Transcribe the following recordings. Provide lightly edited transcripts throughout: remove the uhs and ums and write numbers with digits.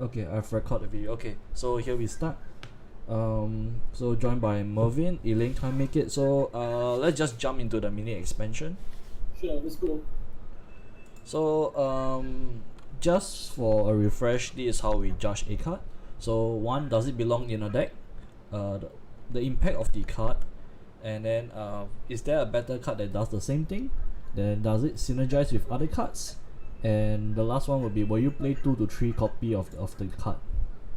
Okay, I've recorded the video. Okay, so here we start. So joined by Mervin, Elaine can't make it. So let's just jump into the mini expansion. Sure, let's go. So just for a refresh, this is how we judge a card. So one, does it belong in a deck? The impact of the card, and then is there a better card that does the same thing? Then does it synergize with other cards? And the last one will be, will you play 2 to 3 copy of the card?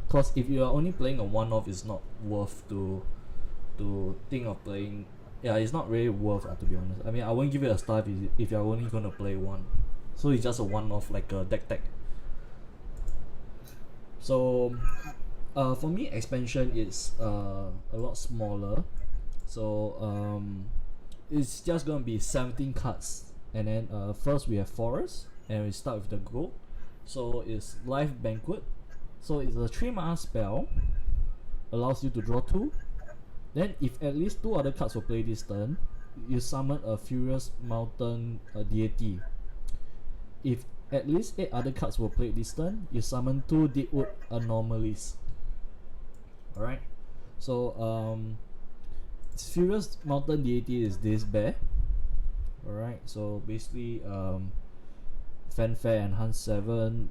Because if you are only playing a one-off, it's not worth to think of playing. Yeah, it's not really worth to be honest. I mean, I won't give it a star if you're only gonna play one. So it's just a one-off, like a deck tech. So for me, expansion is a lot smaller. So it's just gonna be 17 cards, and then first we have Forest, and we start with the gold. So it's Life Banquet. So it's a 3 mana spell, allows you to draw 2. Then if at least 2 other cards will play this turn, you summon a Furious Mountain deity. If at least 8 other cards will play this turn, you summon 2 Deepwood Anomalies. Alright, so Furious Mountain deity is this bear. Alright, so basically Fanfare Enhance 7.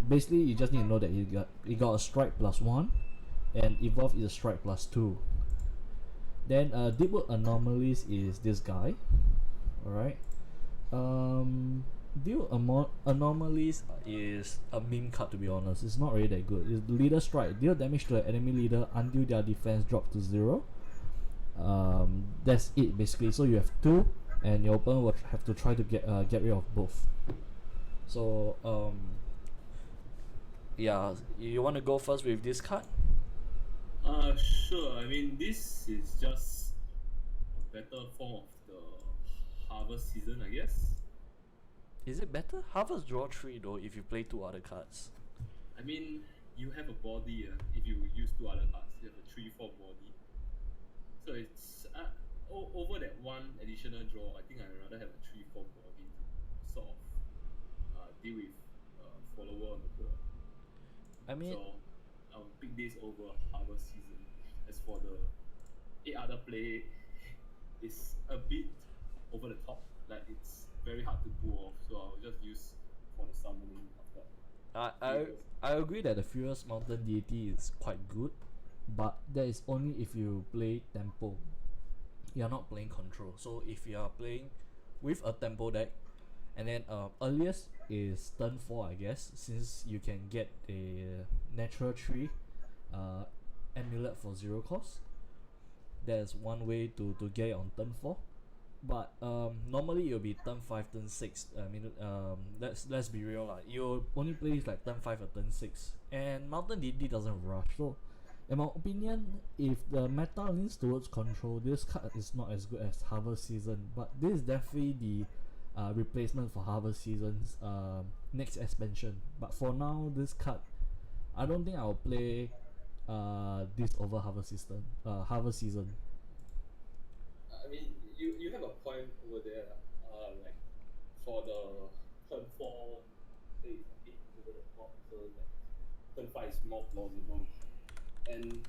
Basically you just need to know that he got a strike +1, and evolve is a strike +2. Then Deepwood Anomalies is this guy. Alright, Deal Anomalies is a meme card, to be honest. It's not really that good. It's Leader Strike. Deal damage to the enemy leader until their defense drops to 0. That's it basically. So you have 2, and your opponent will have to try to get rid of both. So yeah, you want to go first with this card? Sure. I mean, this is just a better form of the harvest season, I guess. Is it better? Harvest draw 3 though if you play 2 other cards. I mean, you have a body. If you use 2 other cards, you have a 3/4 body. So it's over that one additional draw. I think I'd rather have a 3/4 body to sort of deal with follower on the board. I mean, So I'll pick this over harvest season. As for the 8 other play, it's a bit over the top. Like it's very hard to pull off. So I'll just use for the summoning of that. I agree that the Furious Mountain deity is quite good, but that is only if you play tempo. You are not playing control. So if you are playing with a tempo deck, and then earliest is turn 4, I guess, since you can get a natural tree amulet for 0 cost. There's one way to get it on turn 4. But normally it'll be turn 5, turn 6. I mean, let's be real lah. You only play like turn 5 or turn 6, and Mountain Deity doesn't rush. So, in my opinion, if the meta leans towards control, this card is not as good as Harvest Season. But this is definitely the replacement for Harvest Season's next expansion. But for now, this card, I don't think I'll play this over Harvest Season. I mean, you have a point over there. Like for the turn 4, say it's a bit over the top. So like turn 5 is more plausible. And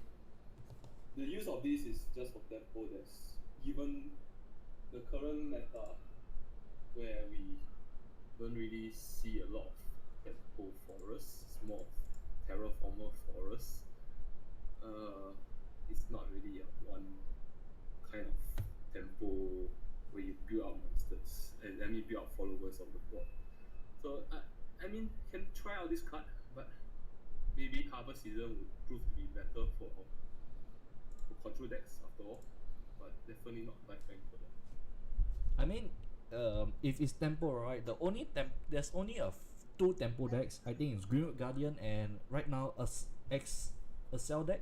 the use of this is just for tempo. That's given the current meta where we don't really see a lot of tempo forests. It's more of terraformer forests. It's not really a one kind of tempo where you build up monsters and then you build up followers on the board. So I mean, can try out this card, but maybe Harvest Season would prove to be better for control decks after all. But definitely not Life Bank for that. I mean, if it's tempo, right? There's only 2 tempo decks. I think it's Greenwood Guardian, and right now a cell deck.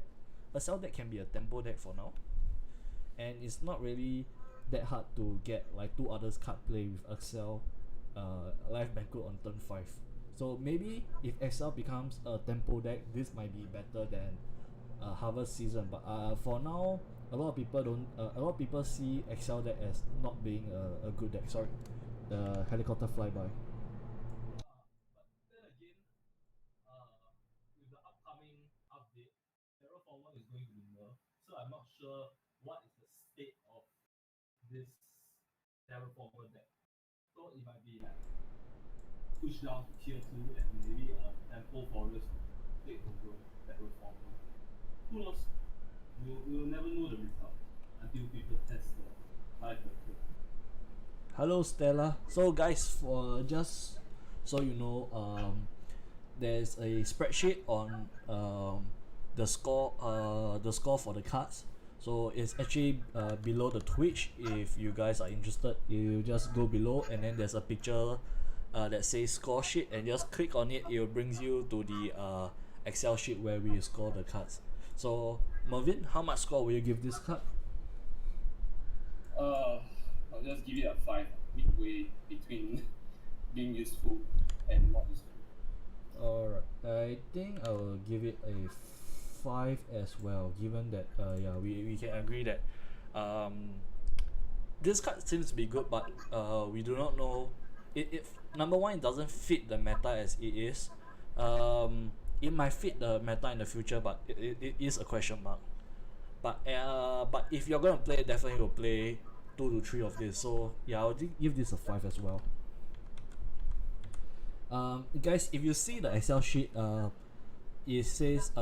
A cell deck can be a tempo deck for now, and it's not really that hard to get like 2 others card play with Excel, Life Banquet on turn 5. So maybe if Excel becomes a tempo deck, this might be better than Harvest Season. But for now, a lot of people see Excel deck as not being a good deck. Sorry, the helicopter flyby. But then again, with the Terraformer is going to be nerfed, so I'm not sure what is the state of this Terraformer deck. So it might be like pushed down to tier 2 and maybe a Temple Forest take over Terraformer. Who knows? We'll never know the result until people test the live version. Hello Stella. So guys, for just so you know, there's a spreadsheet on the score for the cards. So it's actually below the Twitch. If you guys are interested, you just go below and then there's a picture that says score sheet, and just click on it. It brings you to the Excel sheet where we score the cards. So Mervin, how much score will you give this card? I'll just give it a 5, midway between being useful and not useful. Alright, I think I will give it a 5 as well, given that yeah, we can agree that this card seems to be good, but we do not know it number one, it doesn't fit the meta as it is. It might fit the meta in the future, but it is a question mark. But if you're gonna play, definitely will play 2 to 3 of this. So yeah, I'll give this a 5 as well. Guys, if you see the Excel sheet, it says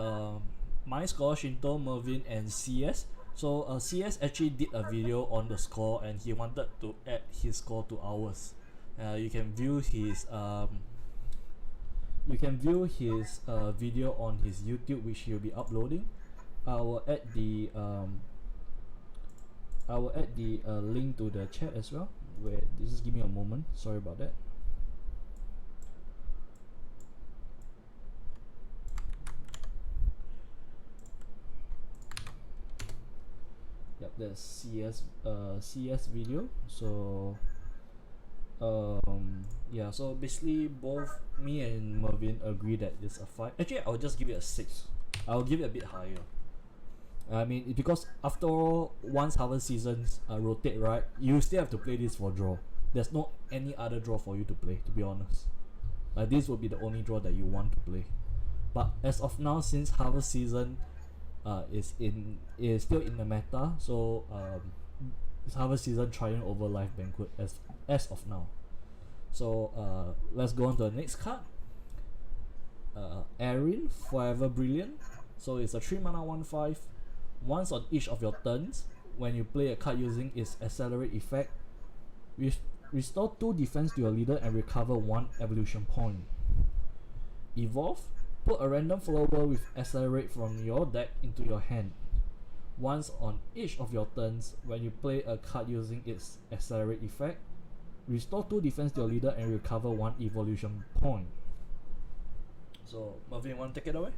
my score, Shinto, Mervin, and CS. So CS actually did a video on the score, and he wanted to add his score to ours. You can view his video on his YouTube, which he'll be uploading. I will add the link to the chat as well. Wait, just give me a moment. Sorry about that. Yep, there's CS video. So yeah, so basically both me and Mervin agree that it's a 5. Actually, I'll just give it a 6. I'll give it a bit higher. I mean, because after all, once harvest seasons rotate, right, you still have to play this for draw. There's no any other draw for you to play, to be honest. This will be the only draw that you want to play. But as of now, since harvest season is still in the meta, so it's harvest season trying over live banquet as of now. So let's go on to the next card. Erin, Forever Brilliant. So it's a 3 mana 1/5. Once on each of your turns, when you play a card using its accelerate effect, restore 2 defense to your leader and recover 1 evolution point. Evolve, put a random follower with accelerate from your deck into your hand. Once on each of your turns, when you play a card using its accelerate effect, restore 2 defense to your leader and recover 1 evolution point. So Mervin, want to take it away?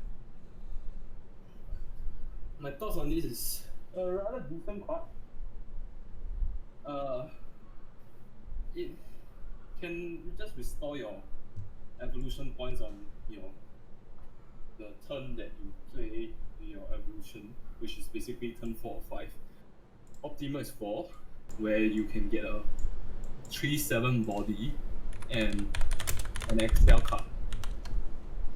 My thoughts on this is a rather decent card. It can just restore your evolution points on the turn that you play your evolution, which is basically turn 4 or 5. Optima is 4, where you can get a 3/7 body and an Excel card.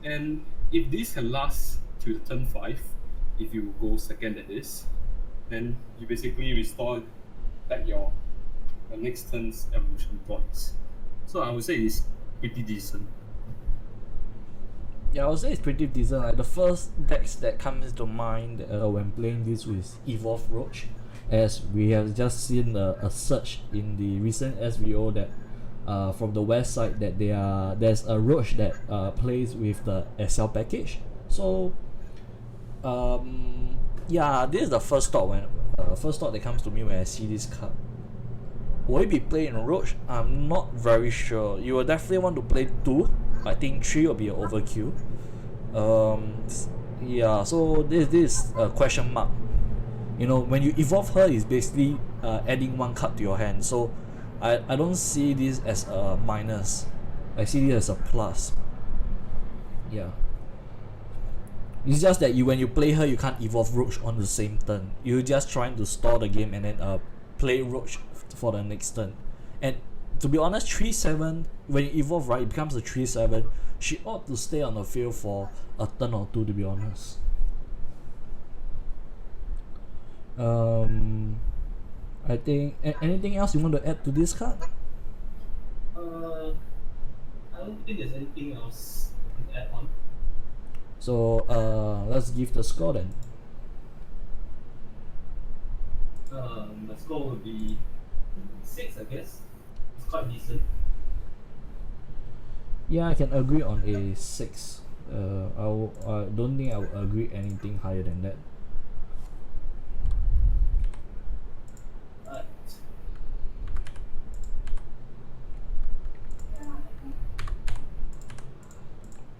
And if this can last to turn 5, if you go second at this, then you basically restore back your next turn's evolution points. So I would say it's pretty decent. Yeah, I would say it's pretty decent. Like the first decks that comes to mind when playing this with Evolve Roach, as we have just seen a search in the recent SVO that from the west side that there's a Roach that plays with the SL package. So yeah, this is the first thought that comes to me when I see this card. Will it be played in Roach? I'm not very sure. You will definitely want to play 2. I think 3 will be an overkill. Yeah, so this is a question mark. You know, when you evolve her, it's basically adding 1 card to your hand. So I don't see this as a minus. I see this as a plus. Yeah. It's just that when you play her, you can't evolve Roach on the same turn. You're just trying to stall the game and then play Roach for the next turn. And to be honest, 3/7, when you evolve, right, it becomes a 3/7. She ought to stay on the field for a turn or 2, to be honest. I think anything else you want to add to this card? I don't think there's anything else to add on. So let's give the score then. My score would be 6, I guess. It's quite decent. Yeah, I can agree on a 6. I don't think I will agree anything higher than that. Alright.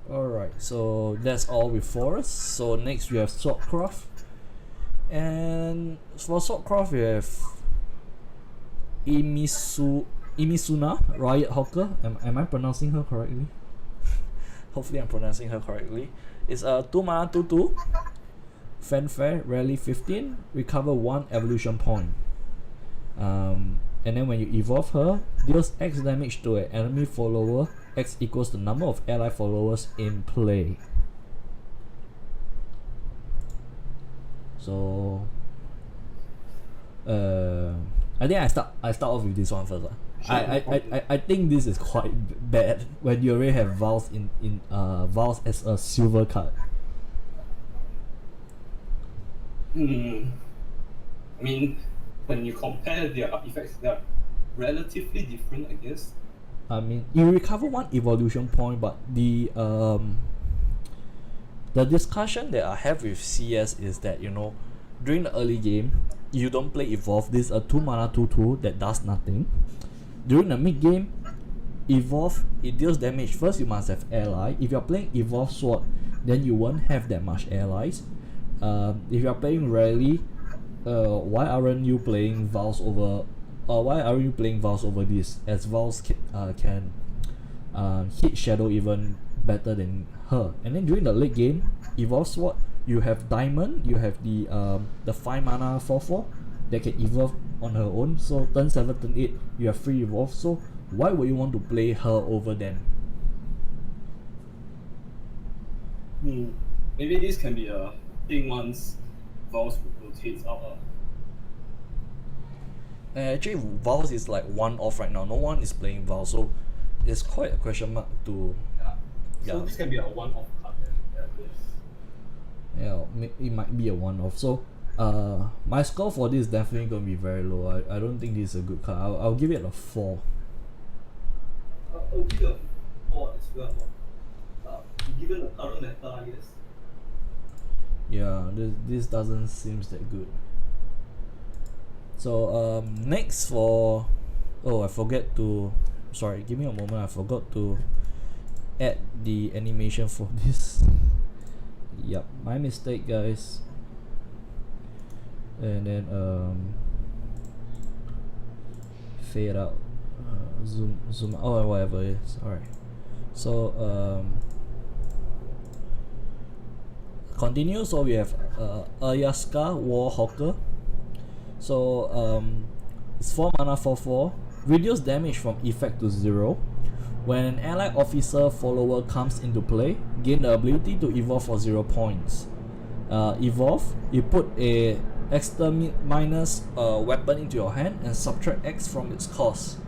Alright, so that's all with Forest. So next we have Swordcraft. And for Swordcraft we have Imisuna Riot Hawker. Am I pronouncing her correctly? Hopefully I'm pronouncing her correctly. It's a 2 mana 2/2. Fanfare, rarely 15, recover 1 evolution point. And then when you evolve her, deals X damage to an enemy follower. X equals the number of ally followers in play. So I think I start off with this one first. I think this is quite bad when you already have Vals in Vals as a silver card. I mean, when you compare their effects, they're relatively different, I guess. I mean, you recover 1 evolution point, but the discussion that I have with CS is that, you know, during the early game, you don't play Evolve. This is a 2 mana 2/2 that does nothing. During the mid game, Evolve, it deals damage. First, you must have ally. If you're playing Evolve Sword, then you won't have that much allies. If you're playing rarely, why aren't you playing Vals over? Why aren't you playing Vals over this? As Vals can hit Shadow even better than her. And then during the late game, Evolve Sword, you have Diamond, you have the 5 mana 4/4 that can evolve on her own. So turn 7, turn 8, you have free evolve. So why would you want to play her over them? Maybe this can be a thing once Vals rotates out. Actually, Vals is like one off right now. No one is playing Vals, so it's quite a question mark to. So Yeah. this can be a one-off card. Yeah, it might be a one-off. So, my score for this is definitely gonna be very low. I don't think this is a good card. I'll give it a 4. I'll give it a 4 as well. Given the current meta, I guess. Yeah, this doesn't seem that good. So next for, I forget to, sorry, give me a moment. I forgot to add the animation for this. Yep, my mistake, guys. And then fade out, zoom out, whatever it is. All right. So continue. So we have Ayaska War Hawker. So it's 4 mana 4/4. Reduce damage from effect to 0. When an allied officer follower comes into play, gain the ability to evolve for 0 points. Evolve, you put a exterminus weapon into your hand and subtract X from its cost.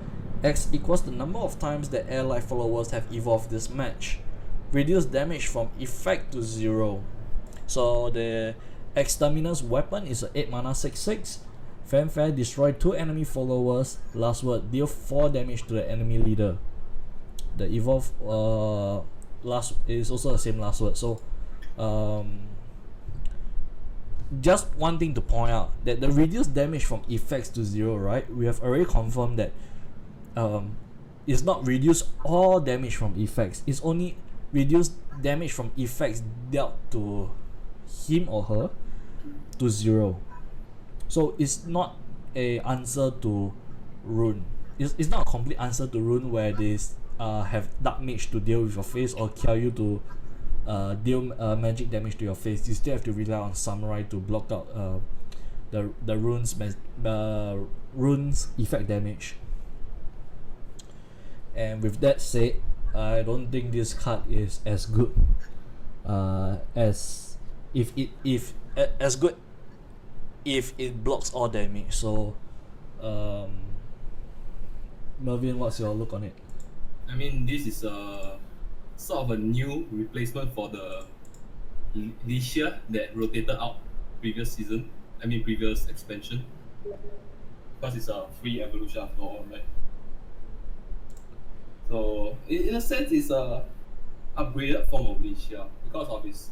X equals the number of times that allied followers have evolved this match. Reduce damage from effect to 0. So the exterminus weapon is a 8 mana 6/6. Fanfare, destroy 2 enemy followers. Last word, deal 4 damage to the enemy leader. The evolve last is also the same last word. So just one thing to point out, that the reduced damage from effects to 0, right? We have already confirmed that it's not reduce all damage from effects. It's only reduce damage from effects dealt to him or her to 0. So it's not a answer to rune. It's not a complete answer to rune where they have dark mage to deal with your face or kill you to deal magic damage to your face. You still have to rely on samurai to block out the runes effect damage. And with that said, I don't think this card is as good as as good if it blocks all damage. So, Melvin, what's your look on it? I mean, this is a sort of a new replacement for the Licia that rotated out previous season. I mean, previous expansion. Because it's a free evolution after all, right? So, in a sense, it's a upgraded form of Licia because of its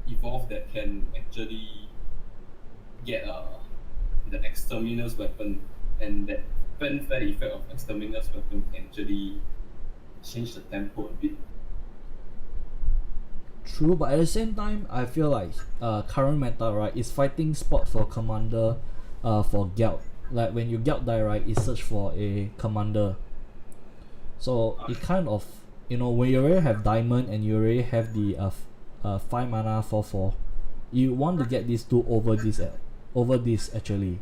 evolve that can actually get the exterminus weapon, and that fanfare effect of exterminus weapon can actually change the tempo a bit. True, but at the same time, I feel like current meta, right, is fighting spot for commander for Gelt. Like when you Gelt die, right, it search for a commander. So it kind of, when you already have diamond and you already have the 5 mana 4/4, you want to get these two over this actually.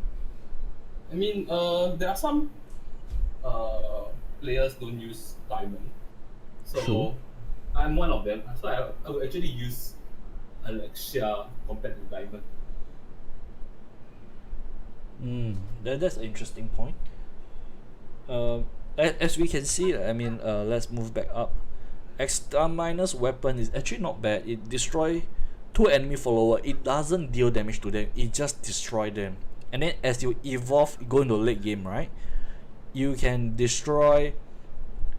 I mean, there are some players don't use diamond, so True. I'm one of them. So I would actually use Alexia compared to diamond. That's an interesting point. As we can see, I mean, let's move back up. Exterminus weapon is actually not bad. It destroy 2 enemy follower. It doesn't deal damage to them. It just destroy them. And then as you evolve, go into late game, right? You can destroy.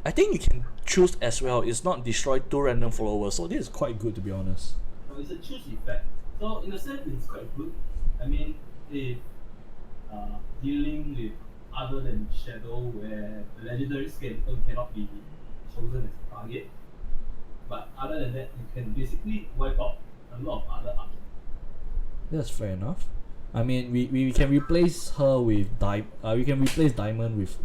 I think you can choose as well. It's not destroy 2 random followers. So this is quite good, to be honest. So it's a choose effect. So in a sense, it's quite good. I mean, if dealing with other than Shadow, where the legendary skeleton cannot be chosen as a target, but other than that, you can basically wipe out a lot of other archetypes. That's fair enough. I mean, we can replace her with we can replace Diamond with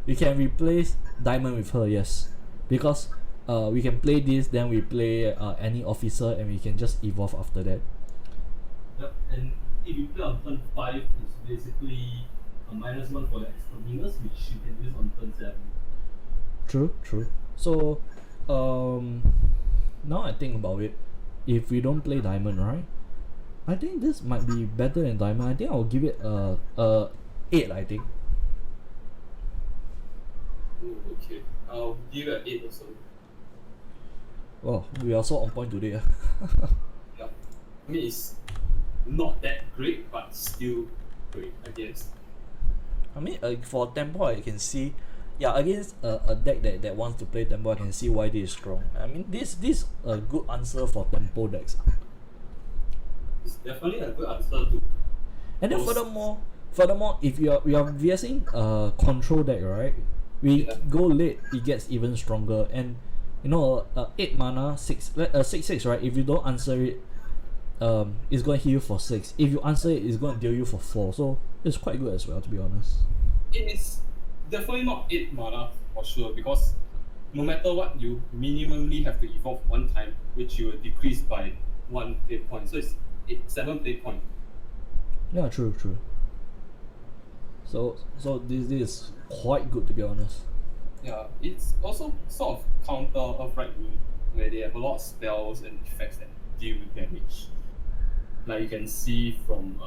we can replace Diamond with her, yes, because we can play this, then we play any officer, and we can just evolve after that. Yep, and if you play on turn 5, it's basically a -1 for the exterminus, which you can use on turn 7. True. So, now I think about it, if we don't play Diamond, right, I think this might be better than Diamond. I think I'll give it a 8. I think. Ooh, okay, I'll give it an 8 also. Well, we are so on point today. Yeah, I mean it's not that great, but still great, I guess. I mean, for Tempo, I can see, against a deck that wants to play Tempo, I can see why this is strong. I mean, this a good answer for Tempo decks. It's definitely a good answer to. And then furthermore, if we are VSing control deck, right? We go late, it gets even stronger. And 8 mana 6/6, right? If you don't answer it, it's gonna heal you for 6. If you answer it, it's gonna deal you for 4. So it's quite good as well, to be honest. It is definitely not 8 mana for sure, because no matter what, you minimally have to evolve 1 time, which you will decrease by 1 play point. So it's 7 play point. Yeah, true. So this is quite good, to be honest. Yeah, it's also sort of counter Earthright Rune, where they have a lot of spells and effects that deal with damage. Like you can see from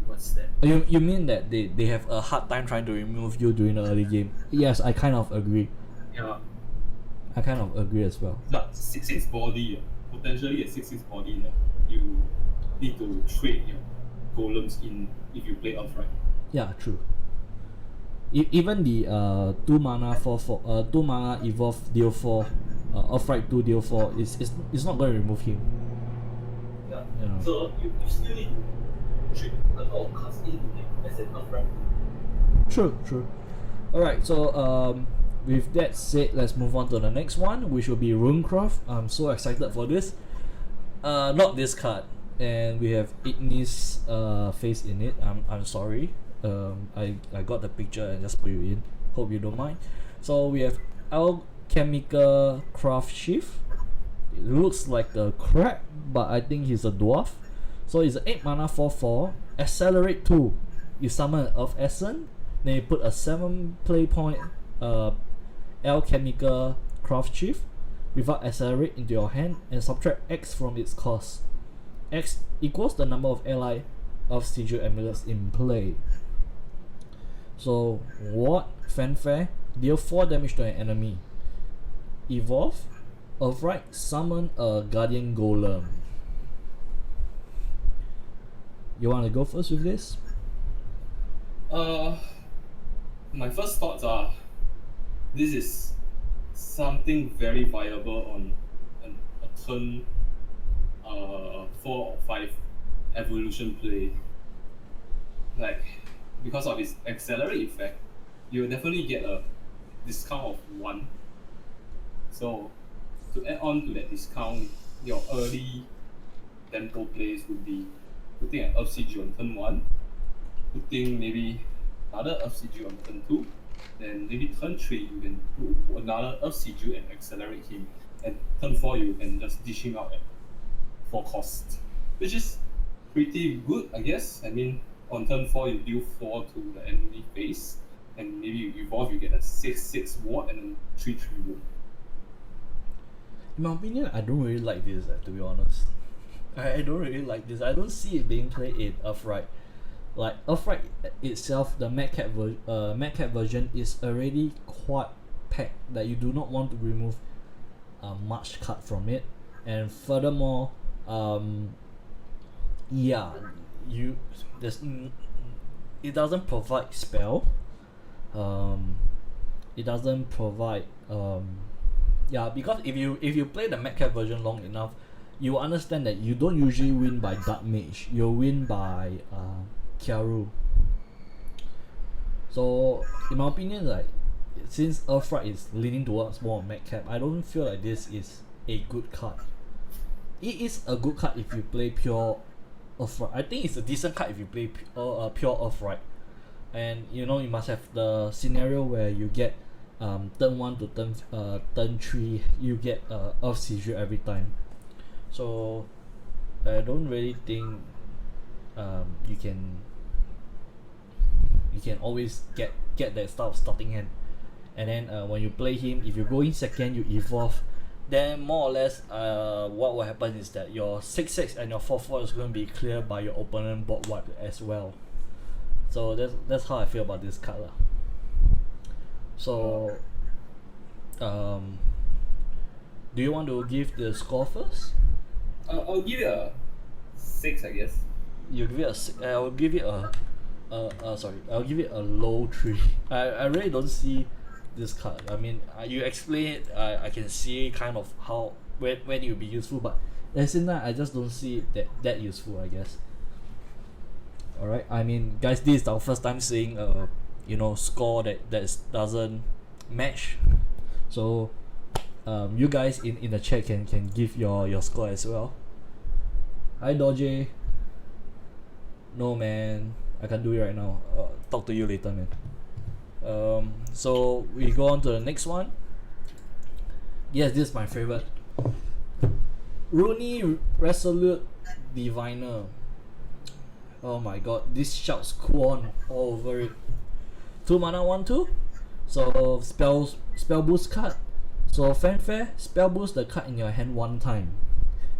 what's that? You mean that they have a hard time trying to remove you during the early game? Yes, I kind of agree. Yeah, I kind of agree as well. but 6/6 body, potentially a 6/6 body, you need to trade your golems in if you play Earthright. Yeah, true. Even the 2 mana 4/4 2 mana evolve deal 4 Earthright 2 deal 4 is not going to remove him. Yeah. Yeah. So you still need to trade a lot of cards in as an Earthright. True. Alright, so with that said, let's move on to the next one, which will be Runecraft. I'm so excited for this. Not this card. And we have Ignis face in it. I'm sorry. I got the picture and just put you in. Hope you don't mind. So we have Alchemical Craft Shift. It looks like a crab, but I think he's a dwarf. So it's an 8 mana 4/4. Accelerate 2. You summon an Earth Essence. Then you put a 7 play point Alchemical Craft Shift without Accelerate into your hand and subtract X from its cost. X equals the number of ally of Sigil amulets in play. So what Fanfare, deal 4 damage to an enemy. Evolve, Earthright, summon a Guardian Golem. You want to go first with this? My first thoughts are this is something very viable on a turn 4 or 5 evolution play. Like, because of its accelerate effect, you will definitely get a discount of 1. So to add on to that discount, your early tempo plays would be putting an Earth Siege on turn 1, putting maybe another Earth Siege on turn 2, then maybe turn 3 you can put another Earth Siege and accelerate him, and turn 4 you can just dish him out at 4 cost, which is pretty good, I guess. I mean, on turn 4 you deal 4 to the enemy face, and maybe you evolve, you get a 6/6 ward and then 3/3 wound. In my opinion, I don't really like this, to be honest. I don't really like this. I don't see it being played in Earthright. Like, Earthright itself, the Madcap version is already quite packed that you do not want to remove much card from it. And furthermore, yeah, it doesn't provide spell. It doesn't provide yeah, because if you play the Madcap version long enough, you understand that you don't usually win by Dark Mage. You win by Kiaru. So in my opinion, like, since Earthright is leaning towards more Madcap, I don't feel like this is a good card. It is a good card if you play pure Earthright. I think it's a decent card if you play pure Earthright. And you know, you must have the scenario where you get turn 1 to turn 3 you get Earth Siege every time. So I don't really think you can always get that start of starting hand. And then when you play him, if you go in second, you evolve, then more or less what will happen is that your 6/6 and your 4/4 is going to be cleared by your opponent board wipe as well. So that's how I feel about this card lah. So do you want to give the score first? I'll give it a 6, I guess. You give it a I'll give it I'll give it a low 3. I really don't see this card. I mean, you explain it, I can see kind of how when it will be useful, but at the same time I just don't see it that useful, I guess. Alright, I mean, guys, this is our first time seeing score that doesn't match. So you guys in the chat can give your score as well. Hi Dodgy. No man, I can't do it right now. Talk to you later, man. So we go on to the next one. Yes, this is my favorite. Rooney Resolute Diviner. Oh my god, this shouts Kuon all over it. 2 mana 1/2. So spell boost card. So Fanfare, spell boost the card in your hand 1 time.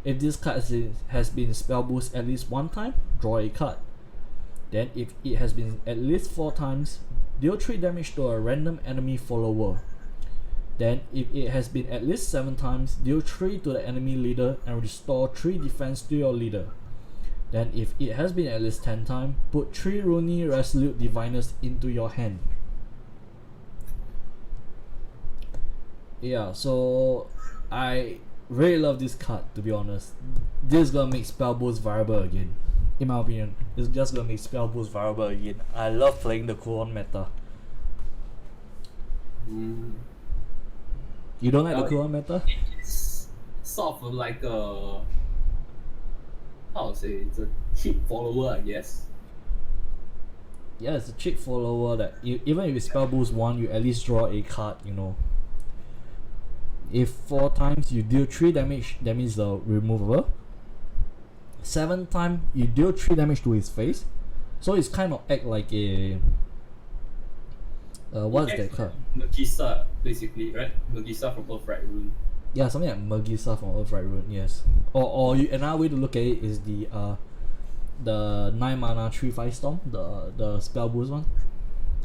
If this card has been spell boost at least 1 time, draw a card. Then if it has been at least 4 times, deal 3 damage to a random enemy follower. Then if it has been at least 7 times, deal 3 to the enemy leader and restore 3 defense to your leader. Then if it has been at least 10 times, put 3 Rooney Resolute Diviners into your hand. Yeah, so I really love this card, to be honest. This is gonna make spell boost viable again. In my opinion, it's just gonna make spell boost viable again. I love playing the Kuon meta. You don't like the Kuon meta? It's sort of like a, how to say, it's a cheap follower, I guess. Yeah, it's a cheap follower that even if you spell boost 1, you at least draw a card, you know. If 4 times you deal 3 damage, that means the removal. 7 times you deal 3 damage to his face. So it's kind of act like a what is that card? Magisa, basically, right? Magisa from Earthright Rune. Yeah, something like Magisa from Earthright Rune, yes. Or another way to look at it is the the 9 mana 3/5 storm, the spell boost one,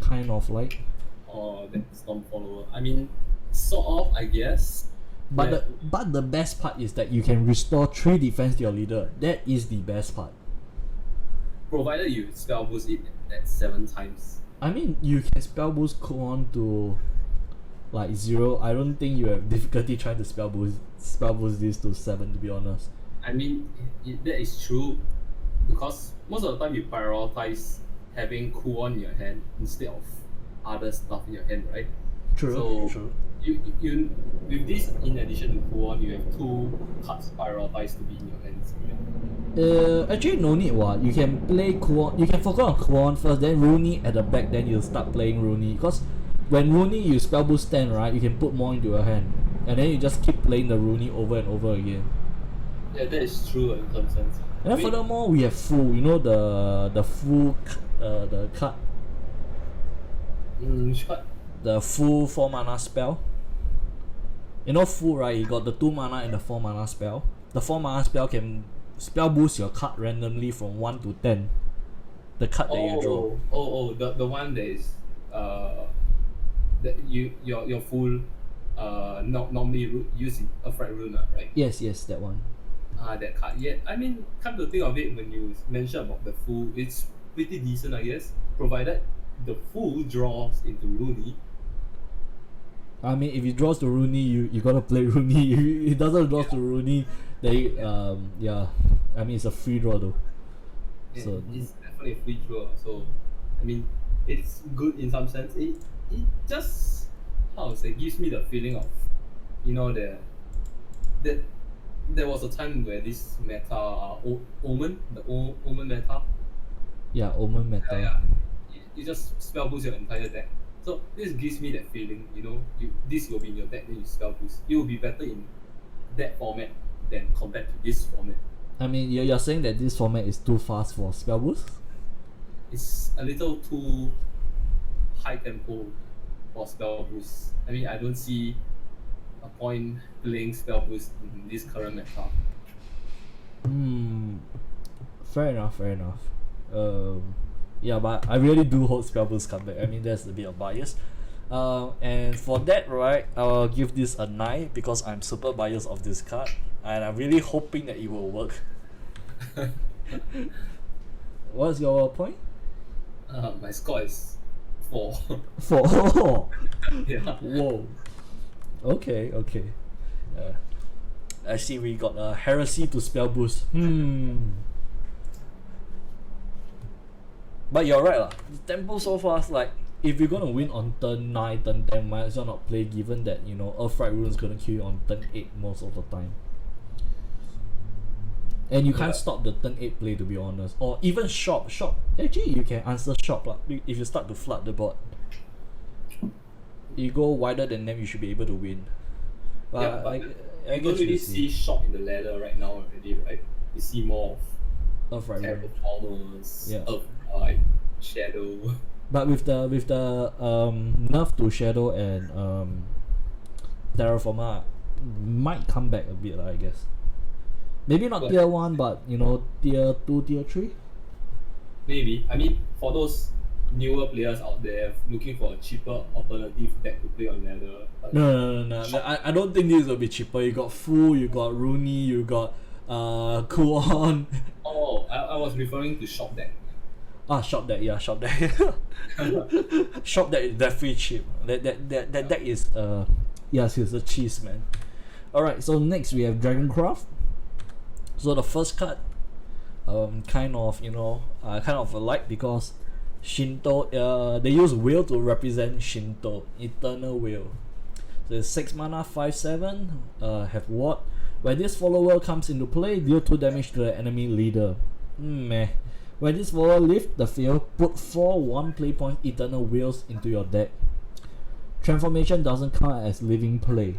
kind of like. Or that Storm Follower. I mean, sort of, I guess. But Yeah. the best part is that you can restore 3 defense to your leader. That is the best part. Provided you spell boost it at 7 times. I mean, you can spell boost Kuon to like 0. I don't think you have difficulty trying to spell boost this to 7, to be honest. I mean, that is true because most of the time you prioritize having Kuon in your hand instead of other stuff in your hand, right? So you with this, in addition to Kuon, you have 2 cards prioritized to be in your hands. Right? Actually no need what. You can play Kuon. You can focus on Kuon first, then Rooney at the back, then you start playing Rooney. Because when Rooney you spell boost 10, right, you can put more into your hand. And then you just keep playing the Rooney over and over again. Yeah, that is true in some sense. And then furthermore, we have Fu. You know the Fu, the card, Which card? the Fu 4 mana spell. You know Fu, right? You got the 2 mana and the 4 mana spell. The 4 mana spell can spell boost your card randomly from 1 to 10. The card that you draw. The one that is that your full not normally use in Upright Rune, right? Yes, that one. That card. Yeah, I mean, come to think of it, when you mention about the full, it's pretty decent, I guess, provided the full draws into Rooney. I mean, if it draws to Rooney, you gotta play Rooney. If it doesn't draw to Rooney, then yeah. I mean, it's a free draw though. Yeah, So it's definitely a free draw. So, I mean, it's good in some sense. It just, how to say, gives me the feeling of, you know, that there was a time where this meta, Omen, the Omen meta, yeah, Omen meta. yeah, you just spell boost your entire deck. So this gives me that feeling, you know, this will be in your deck, then you spell boost. It will be better in that format than compared to this format. I mean, you're saying that this format is too fast for spell boost? It's a little too high tempo for spell boost. I mean, I don't see a point playing spell boost in this current meta. Fair enough. Yeah, but I really do hope spell boost come back. I mean, there's a bit of bias. And for that, right, I'll give this a 9 because I'm super biased of this card, and I'm really hoping that it will work. What's your point? My score is 4. 4. Yeah. Whoa. Okay. I see we got a heresy to spell boost. But you're right lah. The tempo so fast, like if you're gonna win on turn 9, turn 10, might as well not play, given that, you know, Earthright Rune's gonna kill you on turn 8 most of the time. And you can't stop the turn 8 play, to be honest. Or even shop. Actually, you can answer shop lah. If you start to flood the board, you go wider than them, you should be able to win. Yeah, but I you guess don't really we'll see shop in the ladder right now already, right? You see more of Earthright Rune. Performance, Yeah. Shadow. But with the nerf to Shadow and Terraformer, might come back a bit lah, I guess. Maybe not But- tier 1, but you know, tier 2, tier 3. Maybe. I mean, for those newer players out there looking for a cheaper alternative deck to play on ladder. No. I don't think this will be cheaper. You got Fu, you got Rooney, you got Kuon. Oh, I was referring to shop deck. Shop deck. Shop deck is definitely cheap. That deck is yes, it's a cheese, man. Alright, so next we have Dragoncraft. So the first card, kind of alike, because Shinto, they use Will to represent Shinto, Eternal Will. So it's 6 mana, 5/7, have ward. When this follower comes into play, deal 2 damage to the enemy leader. Meh. When this follower leaves the field, put 4 1 play point Eternal Wills into your deck. Transformation doesn't count as living play.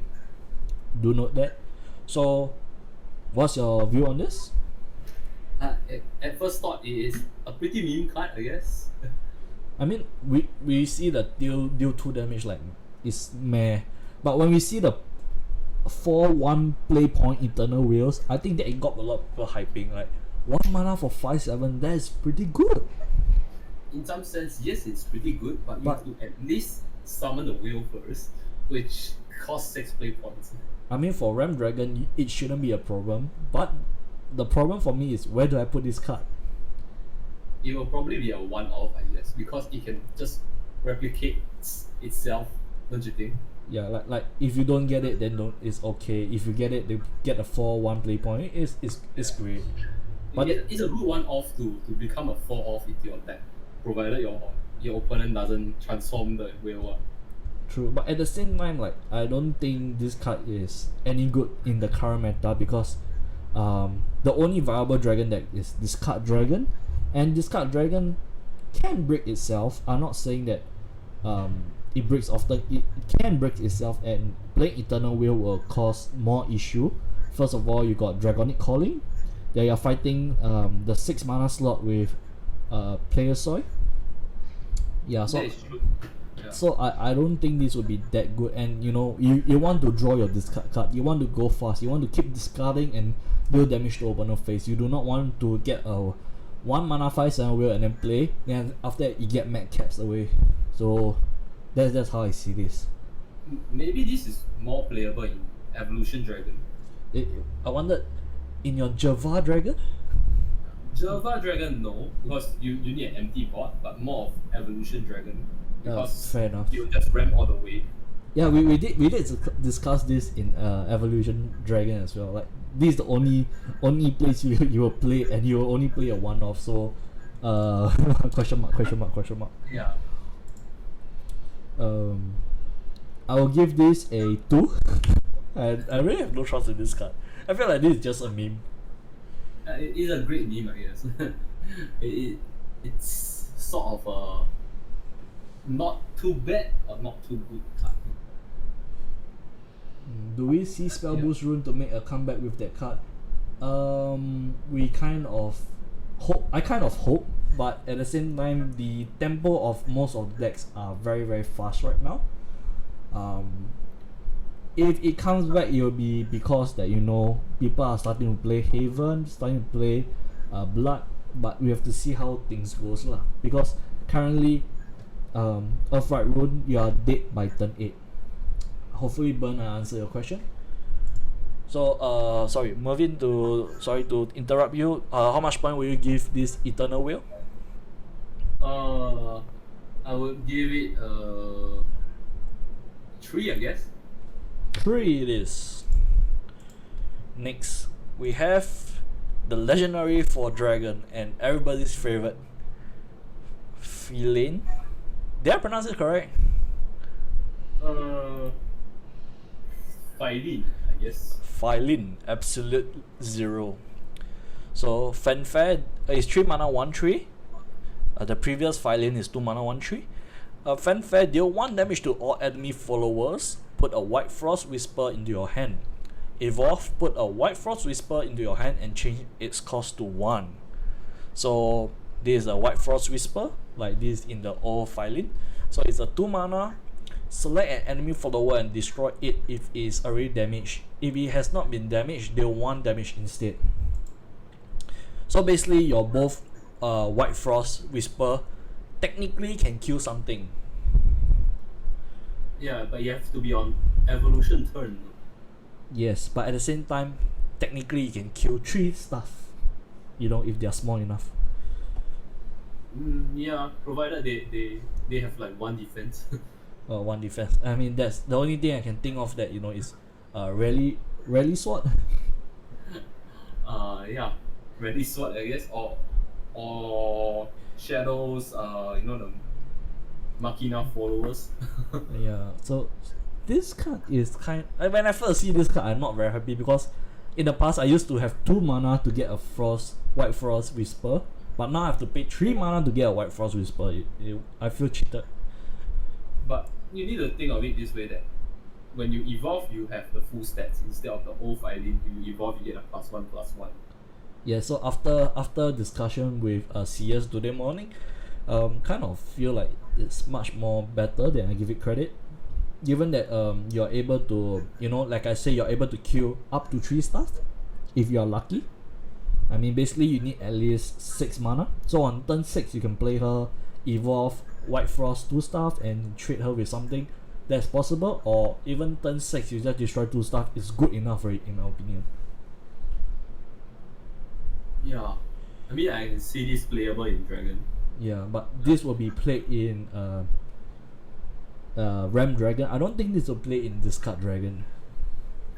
Do note that. So, what's your view on this? At first thought, it is a pretty meme card, I guess. I mean, we see the deal 2 damage, like, it's meh. But when we see the 4 1 play point Eternal Wills, I think that it got a lot of people hyping, like, 1 mana for 5/7, that is pretty good. In some sense, yes, it's pretty good, but you But- have to at least summon the wheel first, which costs 6 play points. I mean, for Ram Dragon, it shouldn't be a problem. But the problem for me is, where do I put this card? It will probably be a one-off, I guess, because it can just replicate itself, don't you think? Yeah, like if you don't get it, then don't, it's okay. If you get it, they get a 4/1 play point. It's great. But It's a good one-off to become a 4-off into your deck, provided your opponent doesn't transform the wheel. True, but at the same time, like, I don't think this card is any good in the current meta because the only viable dragon deck is Discard Dragon, and Discard Dragon can break itself. I'm not saying that it breaks often. It can break itself, and playing Eternal Will will cause more issue. First of all, you got Dragonic Calling. That you're fighting the 6 mana slot with Player Soy. Yeah, so That is true. Yeah. so I don't think this would be that good, and you know, you want to draw your discard card, you want to go fast, you want to keep discarding and deal damage to opponent face. You do not want to get a 1 mana 5/7 wheel and then play, then after that you get mad caps away. So that's how I see this. Maybe this is more playable in Evolution Dragon. I wondered, in your Java Dragon? Java Dragon, no, because you need an empty board, but more of Evolution Dragon. Because Fair enough. you just ram all the way. Yeah, we did discuss this in Evolution Dragon as well. Like, this is the only place you will play, and you will only play a one-off. So, question mark. Yeah. I will give this a 2. And I really have no trust in this card. I feel like this is just a meme. It is a great meme, I guess. It's sort of a not too bad or not too good card. Do we see Spell Yeah. Boost Rune to make a comeback with that card? We kind of hope. I kind of hope, but at the same time, the tempo of most of the decks are very, very fast right now. If it comes back, it will be because that, you know, people are starting to play Haven, starting to play Blood, but we have to see how things goes lah. Because currently, Earthright Rune, you are dead by turn 8. Hopefully, Burn, I answer your question. So, sorry to interrupt you. How much point will you give this Eternal Will? I would give it 3, I guess. 3 it is. Next, we have the legendary for dragon and everybody's favorite, Feline. Did I pronounce it correct? Feline, I guess. Feline, absolute 0. So Fanfare is 3 mana 1/3. The previous Feline is 2 mana 1/3. Fanfare, deal 1 damage to all enemy followers. Put a White Frost Whisper into your hand. Evolve, put a White Frost Whisper into your hand and change its cost to 1. So this is a White Frost Whisper, like this in the old Feline. So it's a 2 mana. Select an enemy follower and destroy it if it is already damaged. If it has not been damaged, deal 1 damage instead. So basically, your both White Frost Whisper technically can kill something. Yeah, but you have to be on evolution turn. Yes, but at the same time, technically you can kill 3 stuff. You know, if they are small enough. Yeah, provided they have like 1 defense. 1 defense. I mean, that's the only thing I can think of that, you know, is rally sword. Yeah, Ready Sword, I guess, or Shadows. You know, the Machina followers. Yeah. So this card is when I first see this card, I'm not very happy because in the past I used to have 2 mana to get a White Frost Whisper, but now I have to pay 3 mana to get a White Frost Whisper. I feel cheated. But you need to think of it this way, that when you evolve, you have the full stats instead of the old Feline. You evolve, you get a +1/+1. Yeah. So after discussion with CS today morning, kind of feel like it's much more better than I give it credit. Given that you're able to, you know, like I say, you're able to kill up to 3 stuff if you're lucky. I mean, basically you need at least 6 mana. So on turn 6 you can play her, evolve White Frost 2 stuff and trade her with something that's possible, or even turn 6 you just destroy 2 stuff. It's good enough for it, in my opinion. Yeah, I mean I can see this playable in Dragon. Yeah, but this will be played in Ram Dragon. I don't think this will play in Discard Dragon.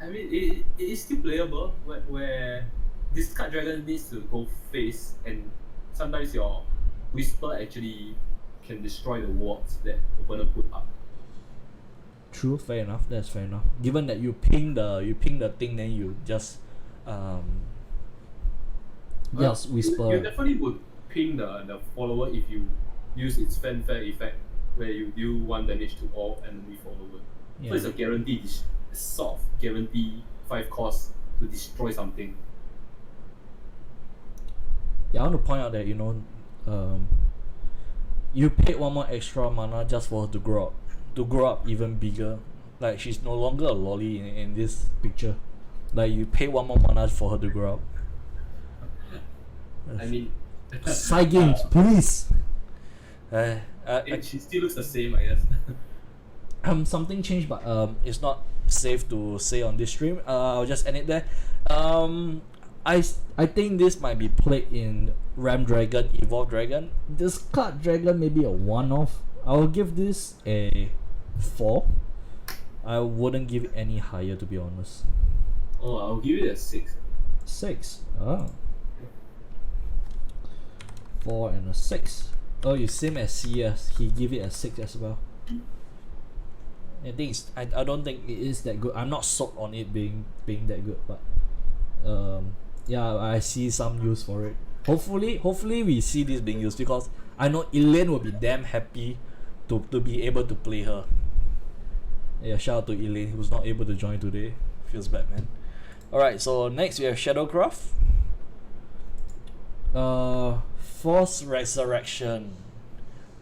I mean it is still playable where this card dragon needs to go face, and sometimes your whisper actually can destroy the wards that opponent put up. True, fair enough. That's fair enough. Given that you ping the thing, then you just just You whisper. definitely would ping the follower if you use its fanfare effect, where you deal 1 damage to all enemy follower. Yeah. So it's a guarantee, sort of guarantee 5 cost to destroy something. Yeah, I want to point out that you paid 1 more extra mana just for her to grow up even bigger. Like, she's no longer a lolly in this picture. Like, you pay 1 more mana for her to grow up. I mean, Side games, please. she still looks the same, I guess. Something changed, but it's not safe to say on this stream. I'll just end it there. I think this might be played in Ram Dragon, Evolve Dragon. Discard Dragon maybe a one-off. I will give this a 4. I wouldn't give it any higher, to be honest. Oh, I'll give it a 6. 6. Ah. 4 and a 6. Oh, you same as CS. He give it a 6 as well. I don't think it is that good. I'm not sold on it being that good, but yeah, I see some use for it. Hopefully we see this being used, because I know Elaine will be damn happy to be able to play her. Yeah, shout out to Elaine who's not able to join today. Feels bad, man. Alright, so next we have Shadowcraft. Force Resurrection.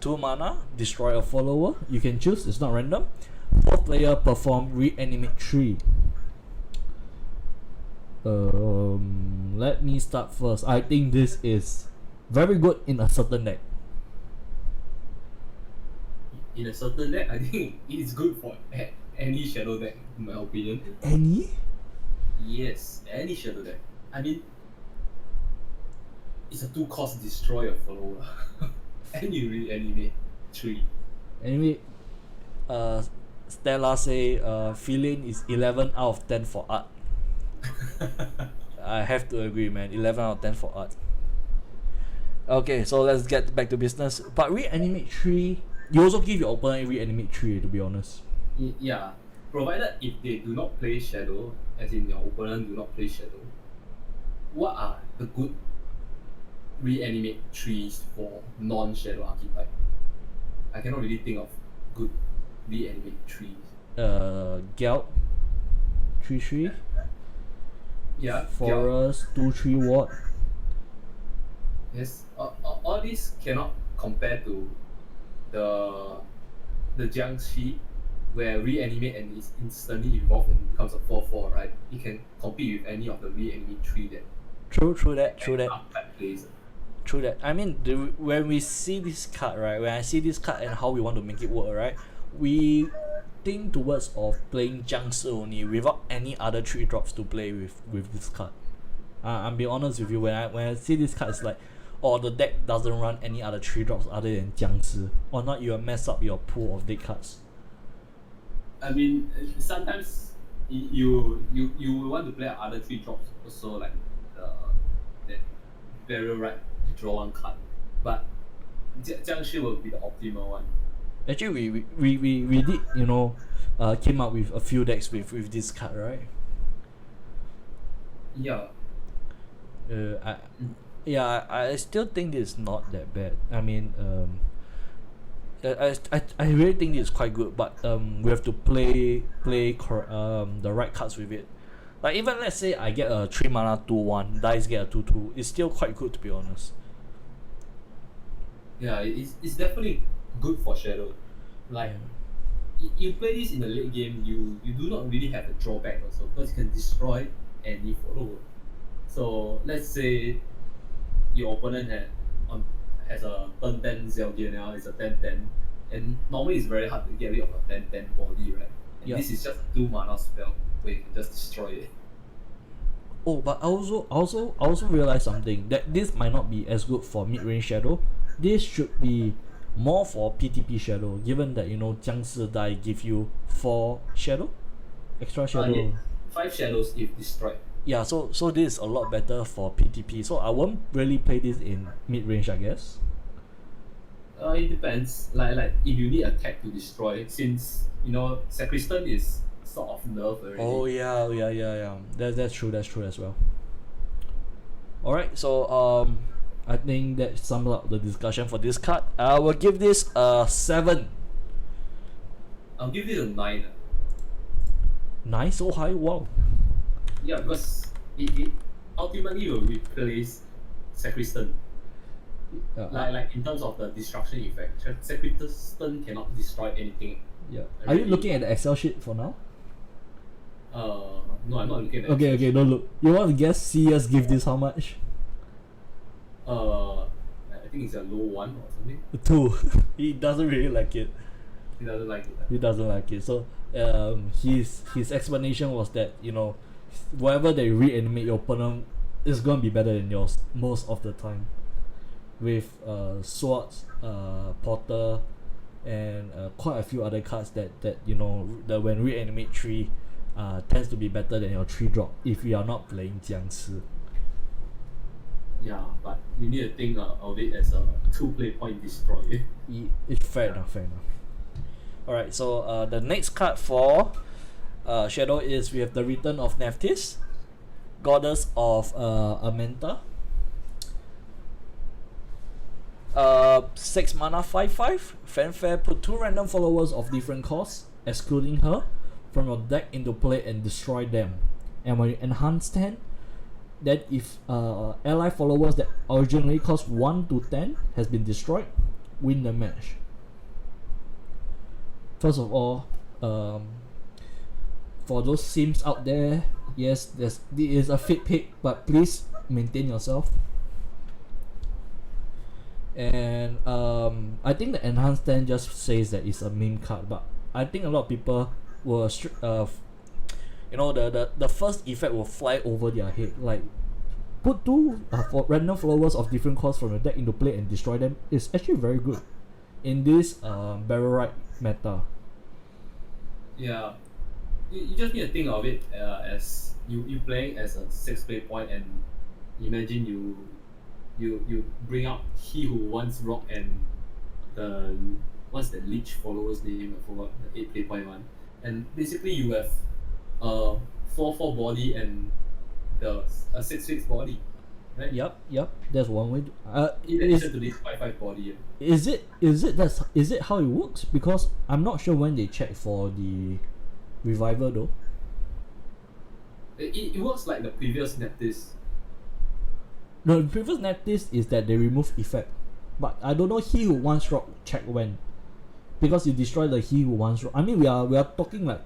2 mana, destroy a follower. You can choose, it's not random. 4th player perform reanimate 3. Let me start first. I think this is very good in a certain deck. In a certain deck, I think it's good for any shadow deck, in my opinion. Any? Yes, any shadow deck. I mean, it's a 2-cost destroy a follower. And you reanimate 3. Anyway, Stella say feeling is 11 out of 10 for art. I have to agree, man. 11 out of 10 for art. Okay, so let's get back to business. But reanimate 3, you also give your opponent reanimate 3, to be honest. Yeah, provided if they do not play shadow, as in your opponent do not play shadow, what are the good reanimate 3s for non-shadow archetype? I cannot really think of good reanimate 3s. Gelt 3/3. Yeah, Forest 2/3 ward. yes. All these cannot compare to the Jiangxi, where reanimate and is instantly evolved and becomes a 4/4, right? It can compete with any of the reanimate 3 that True that. archetype plays. True that. I mean, when we see this card, right? When I see this card and how we want to make it work, right? We think towards of playing Jiangshi only without any other 3 drops to play with this card. I'm being honest with you. When I see this card, it's like, oh, the deck doesn't run any other 3 drops other than Jiangshi, or not, you will mess up your pool of deck cards. I mean, sometimes you want to play other 3 drops also, like that burial right draw 1 card, but Jiangshi will be the optimal one. Actually, we did came up with a few decks with this card, right? Yeah. I still think it's not that bad. I mean, I really think it's quite good, but we have to play the right cards with it. Like, even let's say I get a 3 mana 2/1, dice get a 2/2, it's still quite good, to be honest. Yeah, it's definitely good for shadow. Like, you play this in the late game, you do not really have a drawback also, because you can destroy any follower. So let's say your opponent has a turn 10 Zelgia now, it's a 10-10, and normally it's very hard to get rid of a 10-10 body, right? And Yeah. this is just a 2 mana spell where you can just destroy it. Oh, but I also realized something that this might not be as good for mid-range shadow. This should be more for PTP shadow, given that Jiang Si die give you 4 shadow, extra shadow. Yeah, 5 shadows if destroyed. Yeah, so this is a lot better for PTP. So I won't really play this in mid-range, I guess. It depends. Like if you need attack to destroy, since Sacristan is sort of nerfed already. Oh yeah. That's true as well. Alright, so I think that sums up the discussion for this card. I will give this a 7. I'll give it a 9. 9 so high? Wow. Yeah, because it ultimately will replace Sacristan. Like in terms of the destruction effect, Sacristan cannot destroy anything. Yeah. Are you looking at the Excel sheet for now? No, I'm not looking at Okay, don't look. You want to guess CS give this how much? I think it's a low 1 or something. 2. He doesn't really like it. He doesn't like it. He doesn't like it. So his explanation was that whatever they reanimate your opponent is gonna be better than yours most of the time. With swords, Porter, and quite a few other cards that when reanimate 3 tends to be better than your 3 drop if you are not playing Jiang Si. Yeah, but you need to think of it as a 2 play point destroy. It's fair enough. Alright, so the next card for Shadow is we have the Return of Nephthys, Goddess of Amenta. 6 mana 5/5. Fanfare, put 2 random followers of different costs, excluding her, from your deck into play and destroy them. And when you enhance 10, then if ally followers that originally cost 1 to 10 has been destroyed, win the match. First of all, for those sims out there, yes, this is a fit pick, but please maintain yourself. And I think the enhanced 10 just says that it's a meme card, but I think a lot of people will the first effect will fly over their head. Like, put 2 for random followers of different costs from your deck into play and destroy them is actually very good in this Barrelite meta. Yeah, you just need to think of it as you playing as a 6 play point, and imagine you bring out He Who Wants Rock and the what's the Leech follower's name? I forgot, the 8 play point one. And basically you have 4/4 body and a 6/6 body, right? Yep. That's one way. In addition to this 5/5 body. Is it how it works? Because I'm not sure when they check for the revival though. It works like the previous Nephthys. No, the previous Nephthys is that they remove effect, but I don't know He Who Wants Rock check when, because you destroy the He Who Wants Rock. I mean, we are talking like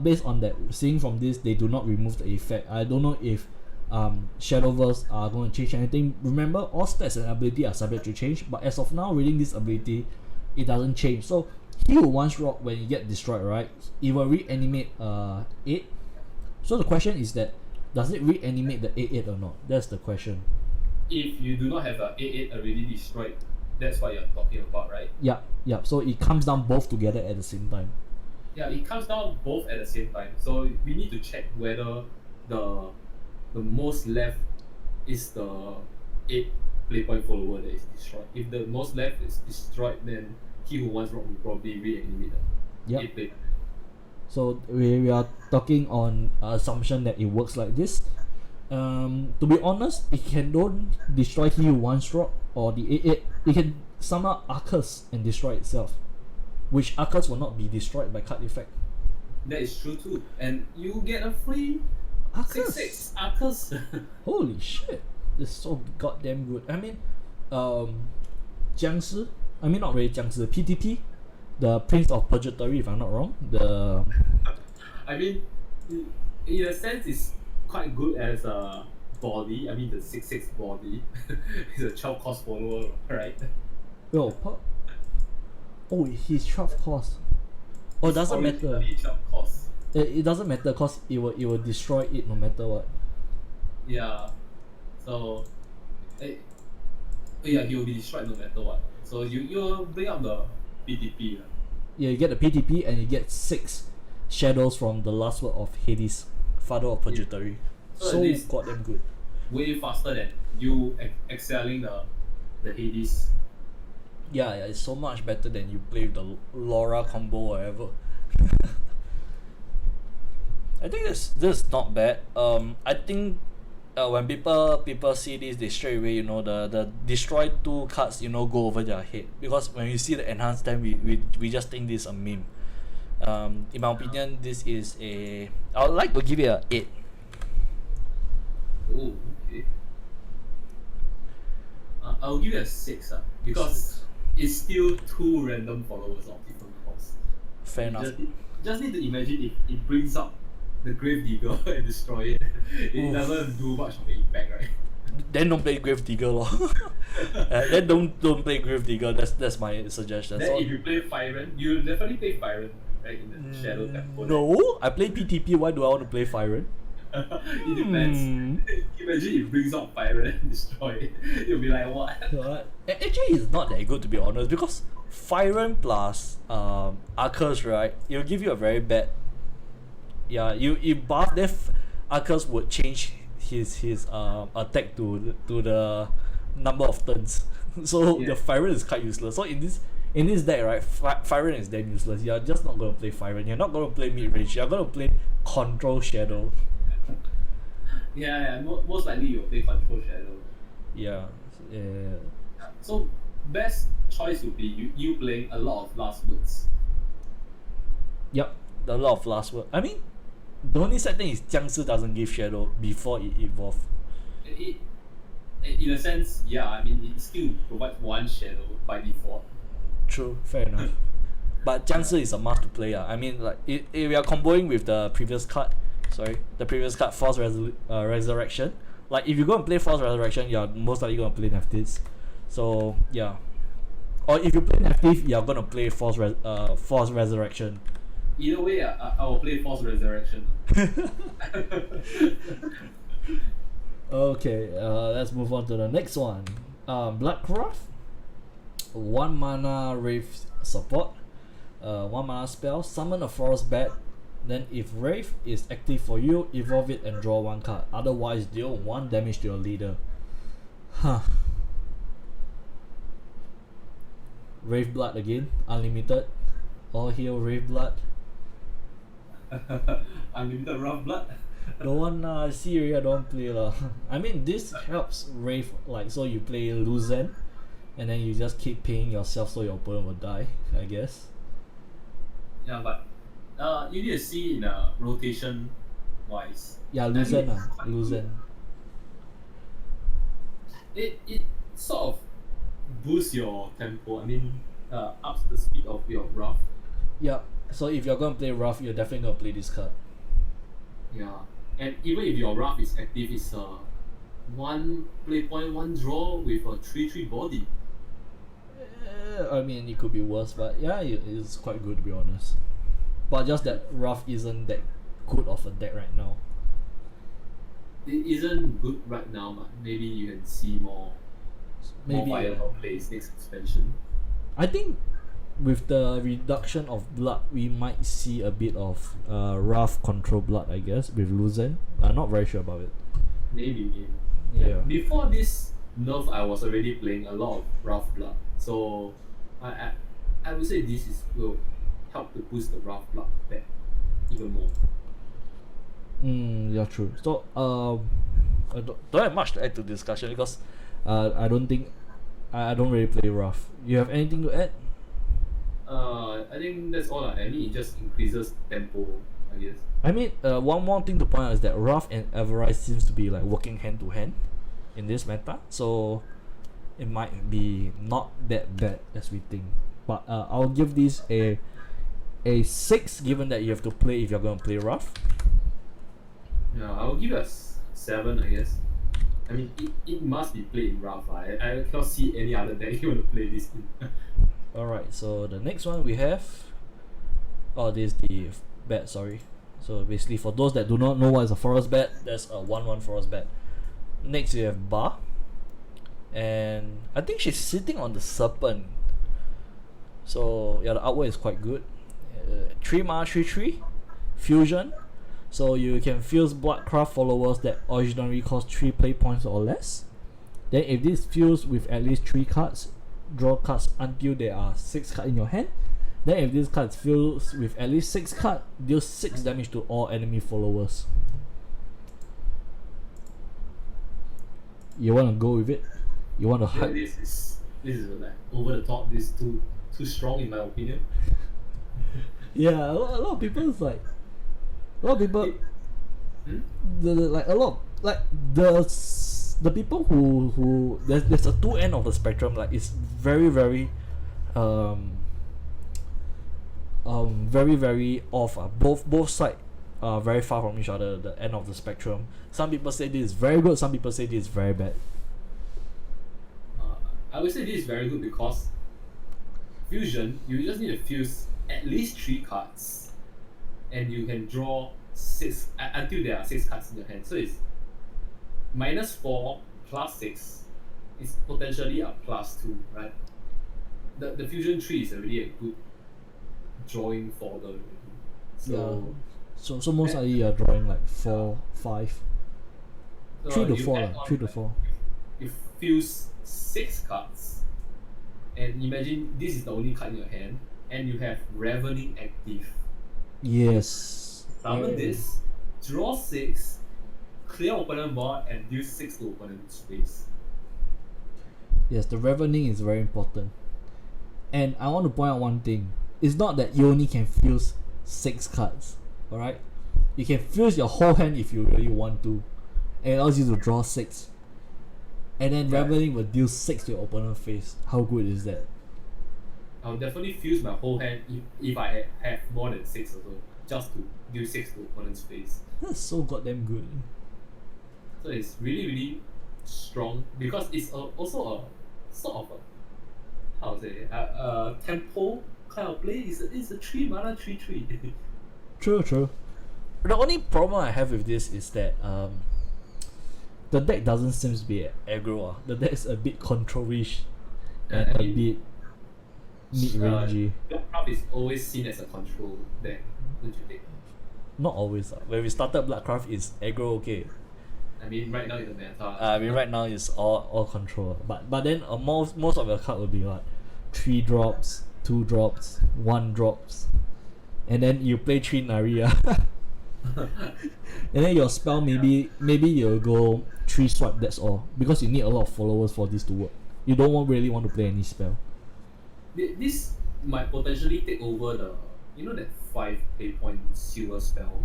based on that, seeing from this they do not remove the effect. I don't know if Shadowverse are going to change anything. Remember, all stats and ability are subject to change, but as of now, reading this ability, it doesn't change. So He Who Wants Rock, when you get destroyed, right, it will reanimate 8. So the question is that, does it reanimate the 8/8 or not? That's the question. If you do not have a 8/8 already destroyed, that's what you're talking about, right? Yep. So it comes down both together at the same time. Yeah, it comes down both at the same time. So we need to check whether the most left is the 8 play point follower that is destroyed. If the most left is destroyed, then He Who Wants Rock will probably reanimate the 8 play. So we are talking on assumption that it works like this. To be honest, it can don't destroy He Who Wants Rock or the 8/8. It can summon Arcus and destroy itself, which Arcus will not be destroyed by card effect. That is true too, and you get a free Arcus. 6/6 Arcus. Holy shit! This is so goddamn good. I mean, Jiang Si. I mean, not really Jiang Si. PTP, the Prince of Purgatory, if I'm not wrong. I mean, in a sense, it's quite good as a body, I mean the 6/6 body, is a 12 cost follower, right? Yo, oh, he's 12 cost. Oh, It's doesn't matter. originally 12 cost. It doesn't matter because it will destroy it no matter what. Yeah. So, yeah, he will be destroyed no matter what. So you bring up the PTP. Yeah, you get the PTP and you get 6 shadows from the last word of Hades, Father of Purgatory. So So at least- goddamn good. Way faster than you excelling the Hades. Yeah, it's so much better than you play with the Laura combo or whatever. I think this is not bad. I think when people see this, they straight away the destroy 2 cards go over their head, because when we see the enhanced time, we just think this is a meme. In my opinion, this is I would like to give it a 8. Oh, okay. I'll give it a 6 because it's still 2 random followers of different costs. Fair enough. Just need to imagine if it brings up the Grave Digger and destroy it. It Oof. doesn't do much of an impact, right? Then don't play Grave Digger lor. Then don't play Grave Digger. That's my suggestion. Then So, if you play Fyron, you definitely play Fyron, right? In the Shadow Temple. no, I play PTP. Why do I want to play Fyron? It depends. Imagine it brings up Fyron and destroy it. You'll be like, what? Actually, it's not that good, to be honest, because Fyron plus Arcus, right? It'll give you a very bad. Yeah, you buff Def. Arcus would change his attack to the number of turns. So Yeah. the Fyron is quite useless. So in this deck, right, Fyron is damn useless. You're just not gonna play Fyron. You're not gonna play mid range. You're gonna play Control Shadow. Yeah, most likely you'll play Control Shadow. Yeah. So best choice would be you playing a lot of last words. Yep. A lot of last word. I mean, the only sad thing is Jiangshi doesn't give Shadow before it evolves. In a sense, yeah, I mean it still provides 1 shadow by default. True, fair enough. But Jiangshi is a must to play. I mean, like, if we are comboing with the previous card, Force Resurrection. Like, if you go and play Force Resurrection, you're most likely going to play Neftis. So, yeah. Or if you play Neftis, you're going to play Force Resurrection. Either way, I will play Force Resurrection. Okay, let's move on to the next one. Bloodcraft. 1 mana Wraith support. 1 mana spell. Summon a forest bat. Then if Wraith is active for you, evolve it and draw 1 card. Otherwise, deal 1 damage to your leader. Huh. Wraith Blood again. Unlimited. All heal Wraith Blood. Unlimited Rough Blood. Don't want I see already, I don't play lah. I mean, this helps Wraith, like, so you play Luzen and then you just keep paying yourself so your opponent will die, I guess. Yeah, but you need to see in rotation wise. Yeah, I mean, Luzen it's quite good. Luzen. It sort of boosts your tempo. I mean, ups the speed of your rough. Yeah, so if you're gonna play rough, you're definitely gonna play this card. Yeah, and even if your rough is active, it's 1 play point 1 draw with a 3/3 body. I mean, it could be worse, but yeah, it's quite good, to be honest. But just that rough isn't that good of a deck right now. It isn't good right now, but maybe you can see more Maybe viable plays next expansion. I think with the reduction of blood, we might see a bit of rough control blood, I guess, with Luzen. I'm not very sure about it. Maybe. Yeah. Before this nerf, I was already playing a lot of rough blood, so I would say this will help to boost the rough blood back even more. Yeah, true. So I don't have much to add to the discussion because I don't think I don't really play rough. You have anything to add? I think that's all. I mean, it just increases tempo, I guess. I mean, one more thing to point out is that rough and Everrise seems to be like working hand to hand in this meta, so it might be not that bad as we think. But I'll give this a 6, given that you have to play if you're gonna play rough. Yeah, I'll give it a 7, I guess. I mean, it must be played in rough. I cannot see any other deck you want to play this in. Alright, so the next one we have. Oh, this is the bat, sorry. So basically, for those that do not know what is a forest bat, there's a 1/1 forest bat. Next, we have Ba. And I think she's sitting on the serpent. So yeah, the artwork is quite good. 3 mana 3/3 fusion. So you can fuse Bloodcraft followers that originally cost 3 play points or less. Then if this fused with at least 3 cards, draw cards until there are 6 cards in your hand. Then if this card fused with at least 6 cards, deal 6 damage to all enemy followers. You wanna go with it? You wanna Yeah, hype? this is like over the top. This is too strong in my opinion. Yeah, a lot of people is like, a lot of people, like a lot, like the people who there's a two end of the spectrum. Like it's very very off. Both sides are very far from each other. The end of the spectrum. Some people say this is very good. Some people say this is very bad. I would say this is very good because fusion, you just need to fuse at least 3 cards, and you can draw 6 until there are 6 cards in your hand. So it's -4 +6 is potentially a +2, right? The fusion tree is already a good drawing folder already. So So most likely you're drawing like 4, 5, so 3 to you 4 add lah. on, 3 to like, 4. you fuse 6 cards, and imagine this is the only card in your hand, and you have Ravening active. Yes. Summon this, draw 6, clear opponent board, and deal 6 to opponent's face. Yes, the Ravening is very important. And I want to point out one thing. It's not that you only can fuse 6 cards. Alright? You can fuse your whole hand if you really want to. And it allows you to draw 6. And then Yeah. Ravening will deal 6 to your opponent's face. How good is that? I'll definitely fuse my whole hand if I have more than 6 also, just to deal 6 to opponent's face. That's so goddamn good. So it's really strong because it's also a sort of a, how to say, a tempo kind of play. It's a 3 mana 3/3. True. The only problem I have with this is that the deck doesn't seem to be aggro. The deck is a bit control-ish and I a mean, bit mid-rangey. Bloodcraft is always seen as a control deck, don't you think? Not always. When we started Bloodcraft, it's aggro okay. I mean, right now in the meta. I mean, right now it's all control. But then most of your card will be like 3 drops, 2 drops, 1 drops, and then you play 3 Naria. And then your spell maybe you'll go 3 swipe, that's all, because you need a lot of followers for this to work. You don't really want to play any spell. This might potentially take over the, that 5 pay point sealer spell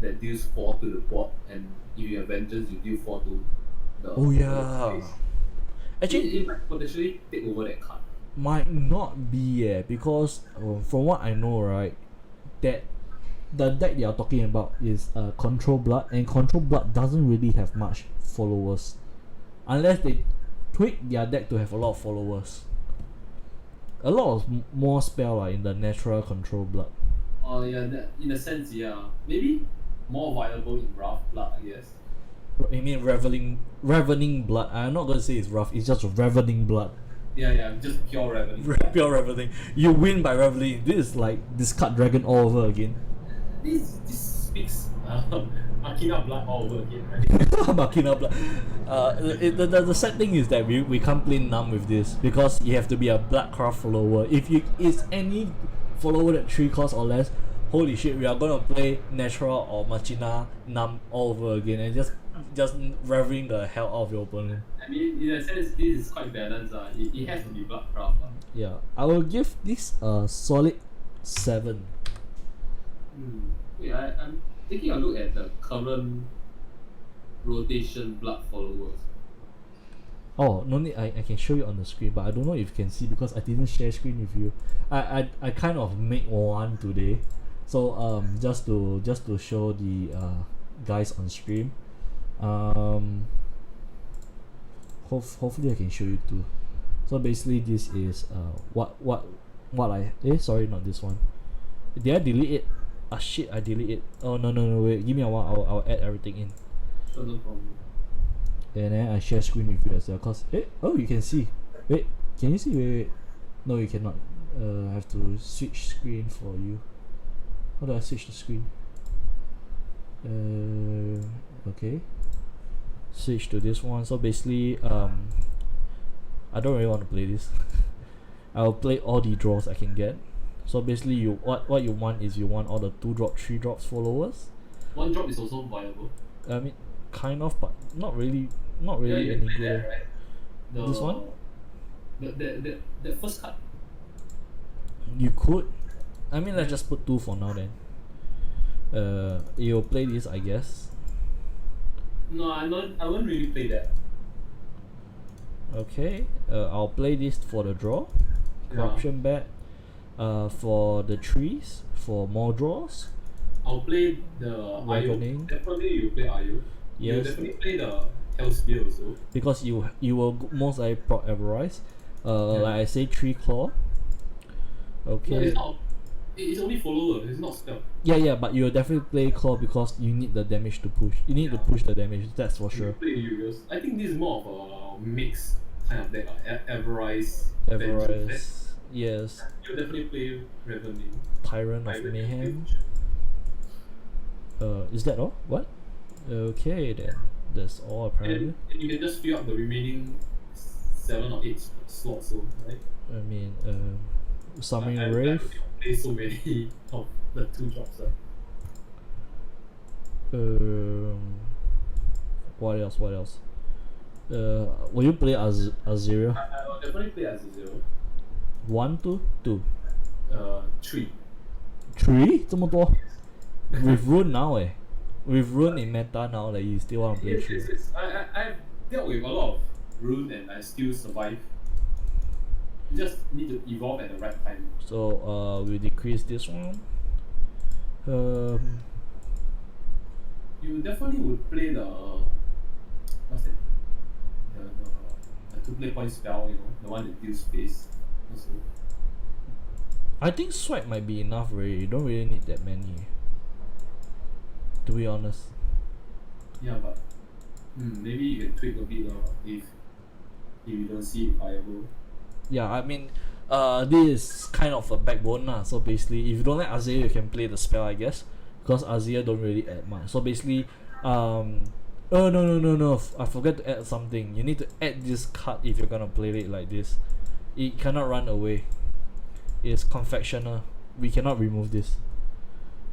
that deals 4 to the board, and if you have vengeance, you deal 4 to the. Oh yeah. Face. Actually, It might potentially take over that card. might not be because from what I know, right, that the deck they are talking about is Control Blood, and Control Blood doesn't really have much followers unless they tweak their deck to have a lot of followers. A lot of more spell in the natural Control Blood. Oh yeah, in a sense, yeah. Maybe more viable in rough blood, I guess. You mean Ravening Blood? I'm not gonna say it's rough, it's just Ravening Blood. Yeah, just pure revenue. Pure Ravening. You win by Ravening. This is like discard Dragon all over again. This speaks Machina blood all over again, right? Machina Blood. The sad thing is that we can't play Numb with this because you have to be a Bloodcraft follower. If it's any follower that 3 costs or less, holy shit, we are gonna play Natural or Machina Numb all over again and just revving the hell out of your opponent. I mean, in a sense, this is quite balanced. It has to be Bloodcraft. Yeah, I will give this a solid 7. Wait, I'm taking a look at the current rotation blood followers. Oh, no need. I can show you on the screen, but I don't know if you can see because I didn't share screen with you. I kind of made one today, so just to show the guys on stream. hopefully I can show you too. So basically this is what I sorry, not this one. Did I delete it? Ah shit, I delete it. Oh no, wait, give me a while, I'll add everything in. Sure, no problem. And then I share screen with you as well, cause oh, you can see. Wait, can you see? Wait. No, you cannot. I have to switch screen for you. How do I switch the screen? Okay. Switch to this one. So basically, I don't really want to play this. I'll play all the draws I can get. So basically, what you want is you want all the 2-drop, 3-drops followers. 1 drop is also viable. I mean, kind of, but not really any play good. that, right? This one? The first card. You could. I mean, let's just put 2 for now then. You'll play this, I guess. No, I won't really play that. Okay. I'll play this for the draw. Corruption bet. For the trees, for more draws. I'll play the Ravening. Ayo. Definitely you play Ayo. Yes. You'll definitely play the Hellspear also. Because you will most likely proc Everrise. Like I say, 3 claw. Okay. No, it's not. It's only follower. It's not spell. Yeah, but you'll definitely play claw because you need the damage to push. You need to push the damage. That's for sure. You play Urios. I think this is more of a mix kind of deck. Everrise. Everrise. Yes. You'll definitely play Ravening. Tyrant of Mayhem. Is that all? What? Okay then. That's all apparently. And you can just fill up the remaining 7 or 8 slots, so, right? I mean, Summoning I Wraith. play so many of the 2 drops. What else? Will you play Azeria? I will definitely play Azazel. 1, 2, 2. 3. 3? 这么多? With Rune now With Rune in meta now, like you still want to play 3. Yes. I've dealt with a lot of Rune and I still survive. You just need to evolve at the right time. So we'll decrease this one. You definitely would play the what's that? The 2-play point spell, you know, the one that deals space. Also. I think swipe might be enough really. You don't really need that many, to be honest. Yeah, but maybe you can tweak a bit if you don't see it viable. Yeah, I mean, this is kind of a backbone lah. So basically, if you don't like Azir, you can play the spell, I guess, because Azir don't really add much. So basically, oh no, I forgot to add something. You need to add this card if you're gonna play it like this. It cannot run away. It's Confectioner. We cannot remove this.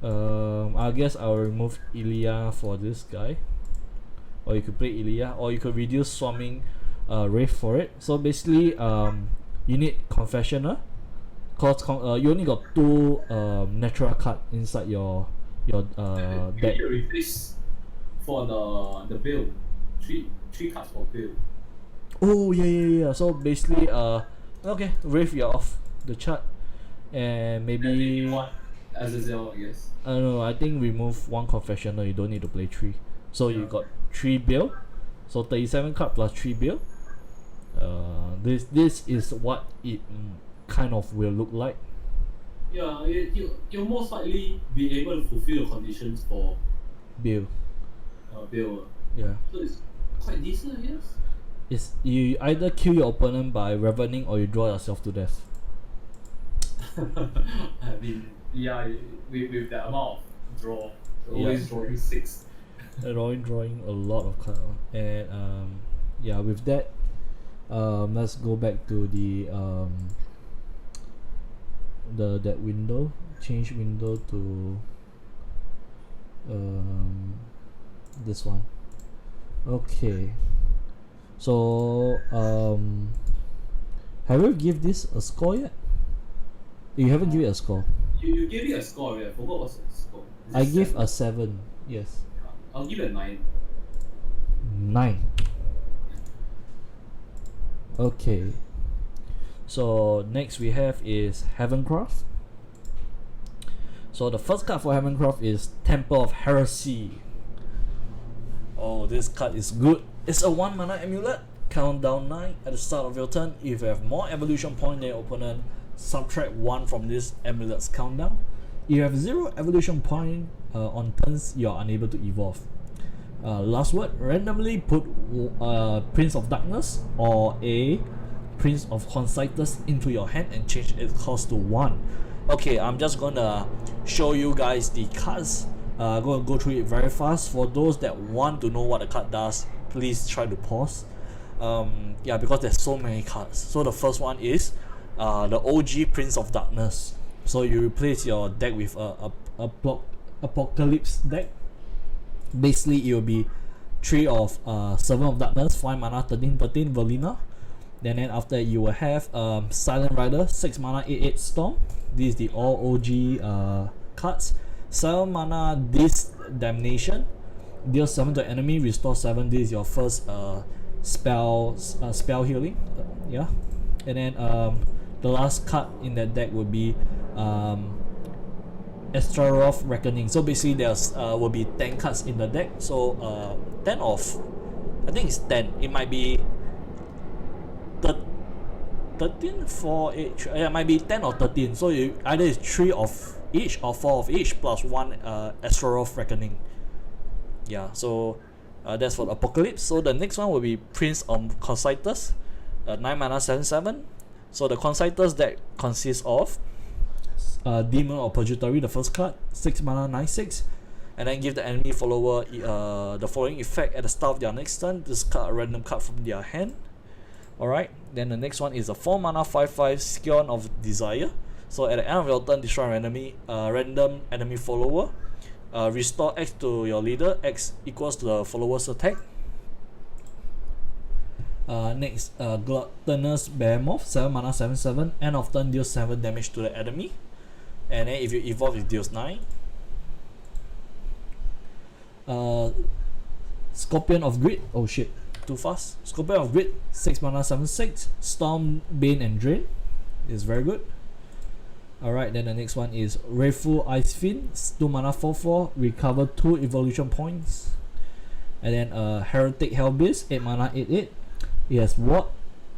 I guess I'll remove Ilya for this guy, or you could play Ilya, or you could reduce Swarming Wraith for it. So basically, you need Confessioner, cause you only got 2 natural card inside your deck. You replace for the build. 3 cards for build. Oh yeah. So basically, okay, Wraith, you're off the chart, and maybe Azazel, I guess. I don't know. I think remove 1 Confessioner. You don't need to play 3. So you got 3 build. So 37 card plus 3 build. This is what it kind of will look like. Yeah, you'll most likely be able to fulfill the conditions for Build. build. Yeah. So it's quite decent, I guess. It's you either kill your opponent by Ravening or you draw yourself to death. I mean, yeah, with that amount of draw, always drawing 6. Drawing a lot of cards. And yeah, with that, let's go back to that window. Change window to this one. Okay. So have you give this a score yet? You haven't given it a score. You gave it a score, right? I forgot what's the score. I give a 7. Yes. I'll give it a 9. 9. Okay. So next we have is Heavencraft. So the first card for Heavencraft is Temple of Heresy. Oh, this card is good. It's a 1 mana amulet. Count down 9 at the start of your turn. If you have more evolution point than your opponent, subtract 1 from this amulet's countdown. If you have 0 evolution point on turns, you are unable to evolve. Last word, randomly put Prince of Darkness or a Prince of Concitus into your hand and change its cost to 1. Okay, I'm just gonna show you guys the cards. I'm gonna go through it very fast. For those that want to know what the card does, please try to pause. Yeah, because there's so many cards. So the first one is the OG Prince of Darkness. So you replace your deck with a Apocalypse deck. Basically, it will be 3 of Servant of Darkness, 5 mana, 13/13 Velina. Then after you will have Silent Rider, 6 mana, 8/8 Storm. This is the all OG cards. 7 mana, this Damnation. Deal 7 to enemy, restore 7. This is your first spell healing. Yeah. And then the last card in that deck would be Astaroth Reckoning. So basically there's will be 10 cards in the deck. So 10 of, I think it's 10. It might be 13 for each. Yeah, it might be 10 or 13. So you either it's 3 of each or 4 of each plus 1 Astaroth Reckoning. Yeah, so that's for the Apocalypse. So the next one will be Prince of Concitus, 9 mana, 7/7. So the Concitus deck consists of Demon of Purgatory, the first card, 6 mana, 9/6, and then give the enemy follower the following effect at the start of their next turn. Discard a random card from their hand. Alright, then the next one is a 4 mana, 5/5 Scion of Desire. So at the end of your turn, destroy a random enemy follower. Restore X to your leader. X equals to the follower's attack. Next, Gluttonous Behemoth, 7 mana, 7/7. End of turn, deals 7 damage to the enemy. And then if you evolve, it deals 9. Scorpion of Grid. Oh shit, too fast. Scorpion of Grid, 6 mana, 7/6. Storm, Bane, and Drain. Is very good. Alright, then the next one is Wrathful Ice Fiend, 2 mana, 4/4. Recover 2 evolution points. And then Heretic Hellbeast, 8 mana, 8/8. It has Ward.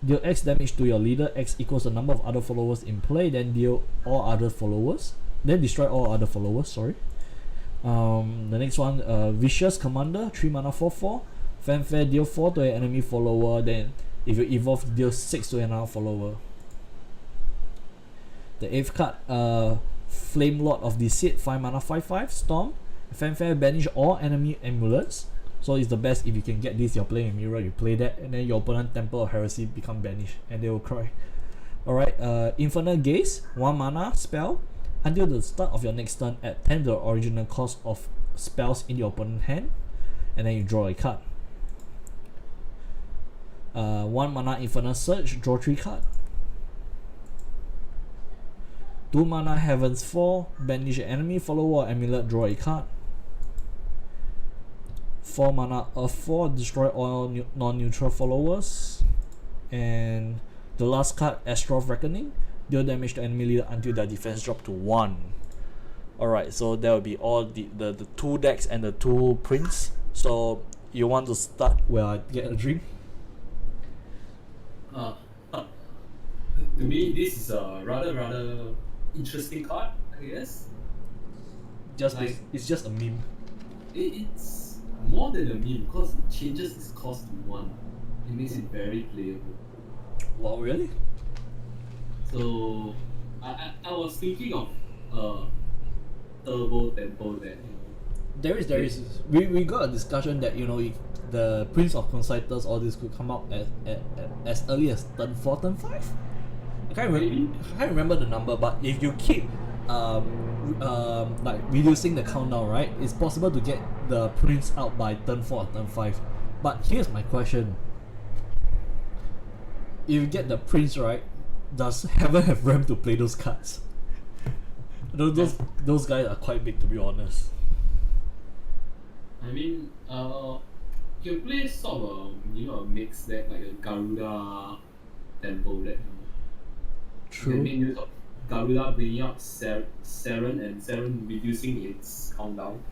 Deal X damage to your leader. X equals the number of other followers in play. Then deal all other followers. Then destroy all other followers. Sorry. The next one, Vicious Commander, 3 mana, 4/4. Fanfare, deal 4 to an enemy follower. Then if you evolve, deal 6 to another follower. The 8th card, Flame Lord of Deceit, 5 mana, 5/5 Storm. Fanfare, banish all enemy amulets. So it's the best if you can get this. You're playing a mirror, you play that, and then your opponent Temple of Heresy become banished and they will cry. Alright, Infernal Gaze, 1 mana spell. Until the start of your next turn, add 10 to the original cost of spells in your opponent's hand, and then you draw a card. 1 mana Infernal Surge, draw 3 cards. 2 mana Heaven's Fall, banish an enemy follower or amulet, draw a card. 4 mana Earth 4, destroy all non-neutral followers. And the last card, Astaroth Reckoning, deal damage to enemy leader until their defense drop to 1. Alright, so that will be all the 2 decks and the 2 prints. So you want to start where I get a drink? To me, this is a rather interesting card, I guess. It's just a meme. It's more than a meme because it changes its cost to 1. It makes it very playable. Wow, really? So I was thinking of Turbo Tempo that There is. We got a discussion that if the Prince of Concitus, all this could come out as early as turn 4, turn 5. I can't remember the number, but if you keep like reducing the countdown, right, it's possible to get the Prince out by turn 4 or turn 5. But here's my question: if you get the Prince, right, does Heaven have RAM to play those cards? Those guys are quite big, to be honest. I mean, you play sort of a mix deck like a Garuda Tempo deck. True. You can use of Garuda bringing up Seren and Seren reducing its countdown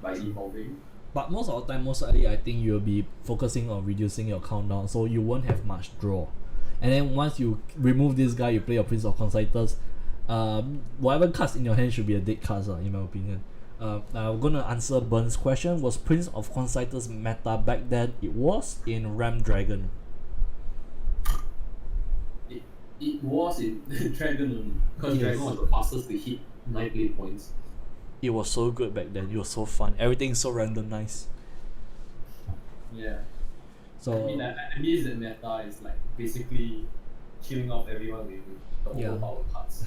by evolving. But most of the time, most likely, I think you'll be focusing on reducing your countdown, so you won't have much draw. And then once you remove this guy, you play your Prince of Conciters. Whatever cards in your hand should be a dead cards, in my opinion. I'm gonna answer Burn's question. Was Prince of Conciters meta back then? It was in Ram Dragon. It was in Dragon only, because Yes. Dragon was the fastest to hit 9 play points. It was so good back then. It was so fun. Everything's so randomized. Yeah. So I miss that meta is like basically killing off everyone with the Yeah. overpowered cards.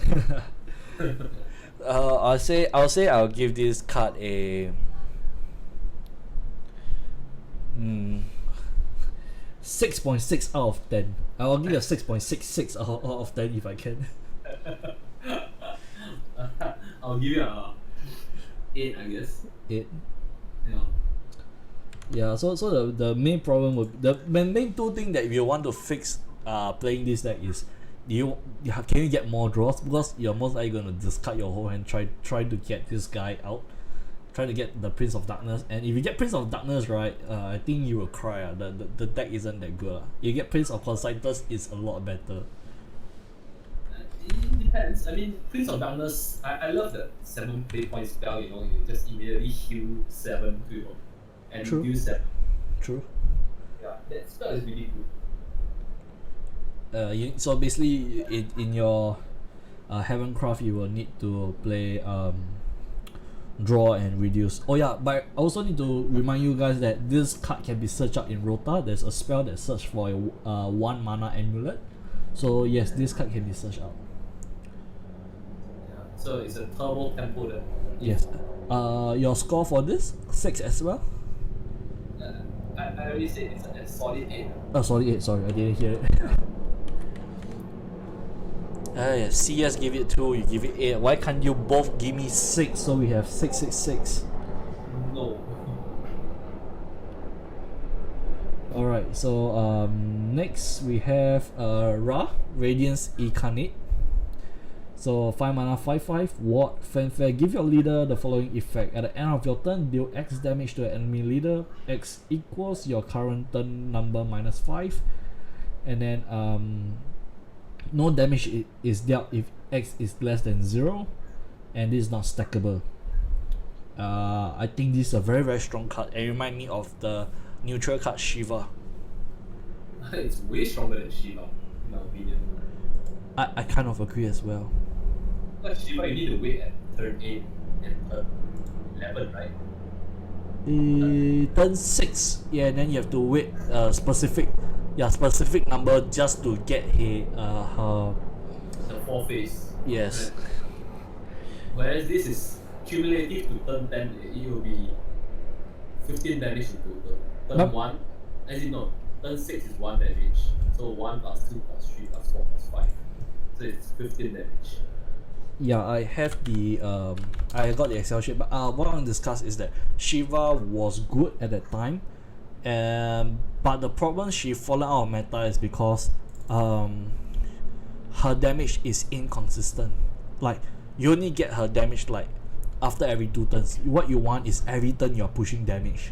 I'll say I'll give this card a 6.6 out of 10. I'll give it a 6.66 out of 10 if I can. I'll give you a 8, I guess. 8. Yeah. Yeah, so the main problem would the main two things that you want to fix playing this deck is can you get more draws, because you're most likely gonna discard your whole hand try to get this guy out, try to get the Prince of Darkness, and if you get Prince of Darkness, right, I think you will cry. The deck isn't that good. You get Prince of Conciters, is a lot better. It depends. I mean, Prince of Darkness, I love the 7 play point spell, you just immediately heal 7 to and True. deal 7. True. Yeah, that spell is really good. So basically in your Heavencraft, you will need to play draw and reduce. Oh yeah, but I also need to remind you guys that this card can be searched out in Rota. There's a spell that search for a 1 mana amulet. So yes, this card can be searched out. Yeah. So it's a turbo tempo that Yes. Your score for this 6 as well. I already said it's a solid 8. Oh, sorry, 8. Sorry, I didn't hear it. CS give it 2, you give it 8. Why can't you both give me 6? So we have 666. No. Alright, so next we have Ra, Radiance Incarnate. So 5 mana, 5/5, Ward, Fanfare. Give your leader the following effect. At the end of your turn, deal X damage to an enemy leader. X equals your current turn number minus 5. And then no damage is dealt if X is less than 0. And this is not stackable. I think this is a very very strong card. It reminds me of the neutral card Shiva. It's way stronger than Shiva, in my opinion. I kind of agree as well. But Shiva, you need to wait at turn 8 and turn 11, right? Turn 6, yeah, then you have to wait a specific number just to get her. The 4 phase. Yes. Whereas this is cumulative to turn 10, it will be 15 damage in total. Turn But- 1, as in no, turn 6 is 1 damage. So 1 plus 2 plus 3 plus 4 plus 5. So it's 15 damage. Yeah, I have the I got the Excel sheet, but what I want to discuss is that Shiva was good at that time, but the problem she fallen out of meta is because her damage is inconsistent. Like, you only get her damage like after every 2 turns. What you want is every turn you're pushing damage.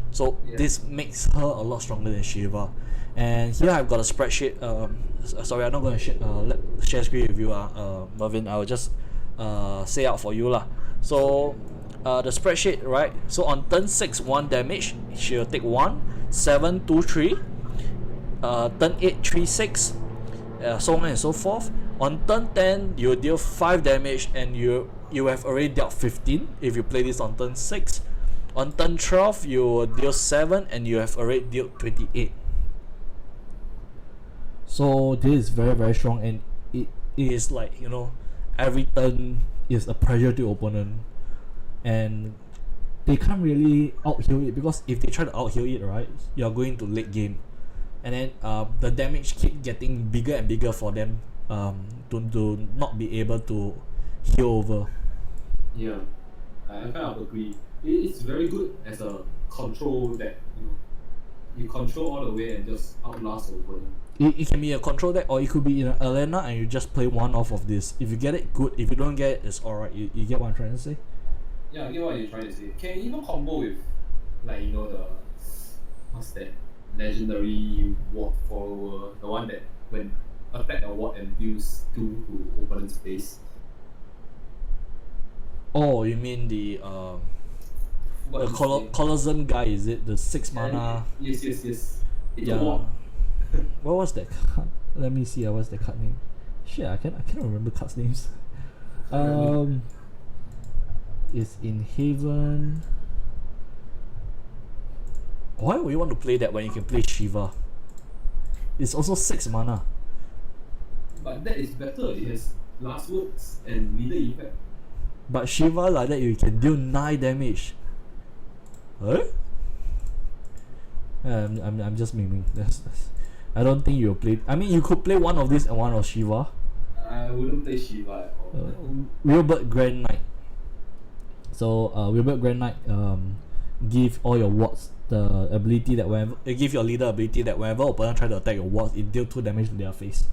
So Yeah. this makes her a lot stronger than Shiva. And here I've got a spreadsheet. Sorry, I'm not going to share screen with you, Mervin. I'll just say out for you lah. So the spreadsheet, right? So on turn 6, 1 damage, she'll take 1, 7, 2, 3. Turn 8, 3, 6. So on and so forth. On turn 10, you deal 5 damage, and you have already dealt 15 if you play this on turn 6. On turn 12, you deal 7, and you have already dealt 28. So this is very very strong, and it is like, every turn is a pressure to opponent, and they can't really out-heal it, because if they try to out-heal it, right, you're going to late game, and then the damage keep getting bigger and bigger for them to not be able to heal over. Yeah, I kind of agree. It's very good as a control deck. You control all the way and just outlast the opponent. It can be a control deck, or it could be in an arena and you just play one off of this. If you get it, good. If you don't get it, it's alright. You get what I'm trying to say? Yeah, I get what you're trying to say. Can even combo with like the what's that legendary ward follower, the one that when attack a ward and deals 2 to opponent's face. Oh, you mean the Colosseum guy, is it? The 6 mana. Yes. It's Yeah. a ward. What was that card? Let me see. What's the card name? Shit, I can't remember cards names. It's in Haven. Why would you want to play that when you can play Shiva? It's also 6 mana. But that is better. It has last words and leader effect. But Shiva like that you can deal 9 damage. Huh? I'm just miming. I don't think you'll play. I mean, you could play one of this and one of Shiva. I wouldn't play Shiva at all. Wilbert Grand Knight. So Wilbert Grand Knight give all your wards the ability that whenever give your leader ability that whenever opponent try to attack your wards, it deal 2 damage to their face.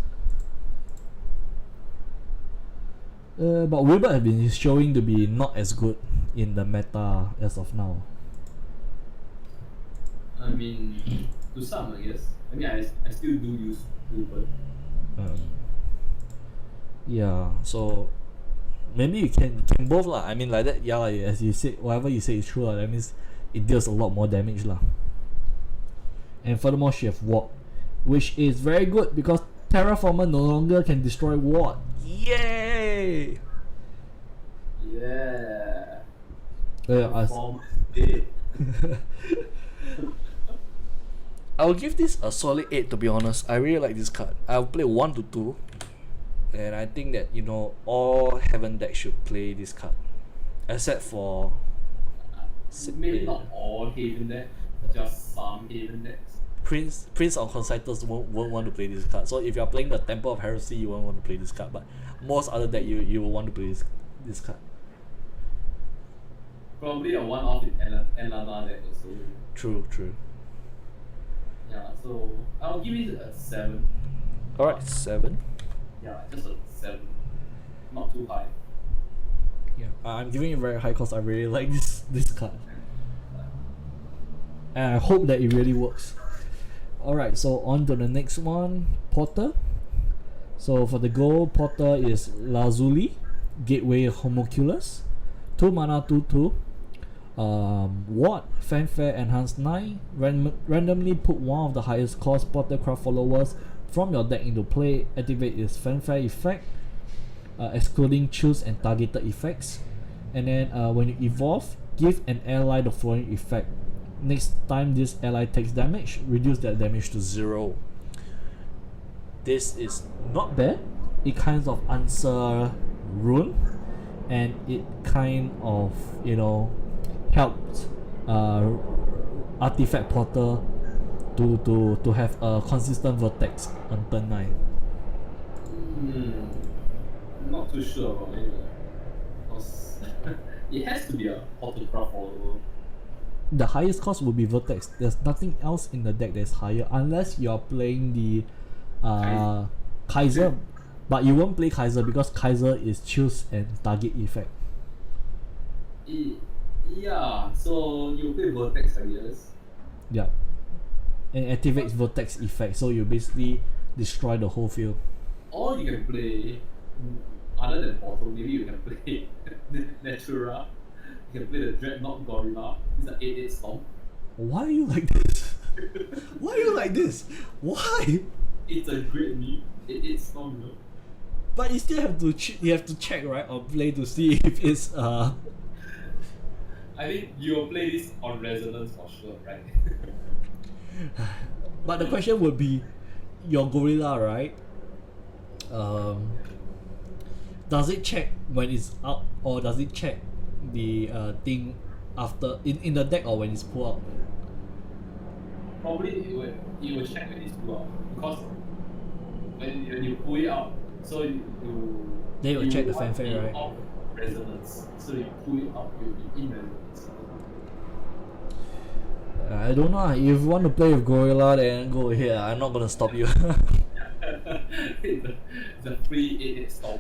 But Wilbert has been showing to be not as good in the meta as of now. I mean, to some, I guess. I mean, I still do use Wilbert. Yeah, so maybe you can both lah. I mean like that, yeah, like, as you said, whatever you say is true lah. That means it deals a lot more damage lah. And furthermore, she have ward, which is very good because Terraformer no longer can destroy ward. Yay! Yeah. I'll give this a solid 8 to be honest. I really like this card. I'll play 1 to 2. And I think that all Heaven decks should play this card. Except for maybe not all Haven decks, just some Haven decks. Prince of Concitors won't want to play this card. So if you're playing the Temple of Heresy, you won't want to play this card. But most other deck you will want to play this card. Probably a one-off in Enlana deck also. True. Yeah, so I'll give it a 7. Alright, 7. Yeah, just a 7. Not too high. Yeah, I'm giving it very high because I really like this card. And I hope that it really works. Alright, so on to the next one, Porter. So for the gold, Porter is Lazuli, Gateway Homunculus, 2 mana 2/2. Ward, Fanfare Enhanced 9. Randomly put one of the highest cost Portercraft followers from your deck into play. Activate its Fanfare effect, excluding choose and targeted effects. And then when you evolve, give an ally the following effect. Next time this ally takes damage, reduce that damage to 0. This is not bad. It kind of answer Rune, and it kind of helped Artifact Porter to have a consistent vertex on turn 9. Not too sure about it. Because it has to be a Portercraft follower. The highest cost will be vertex. There's nothing else in the deck that's higher unless you're playing the Kaiser. But you won't play Kaiser because Kaiser is choose and target effect. Yeah, so you play Vertex, I guess. Yeah. And activates Vertex effect, so you basically destroy the whole field. Or you can play, other than Portal, maybe you can play Natura. You can play the Dreadnought Gorilla. It's an 8/8 Storm. Why are you like this? Why are you like this? Why? It's a great meme. 8/8 Storm, you know. But you still have to you have to check right on play to see if it's I think you will play this on Resonance for sure, right? But the question would be, your gorilla, right? Does it check when it's up, or does it check the thing after in the deck or when it's pulled out? Probably it will check when it's pulled out, because when you pull it out, so you then it will check the fanfare, right? Off Resonance, so you pull it out, you'll be in Resonance. I don't know. If you want to play with gorilla, then go ahead. I'm not gonna stop you. It's a free 8/8 Storm.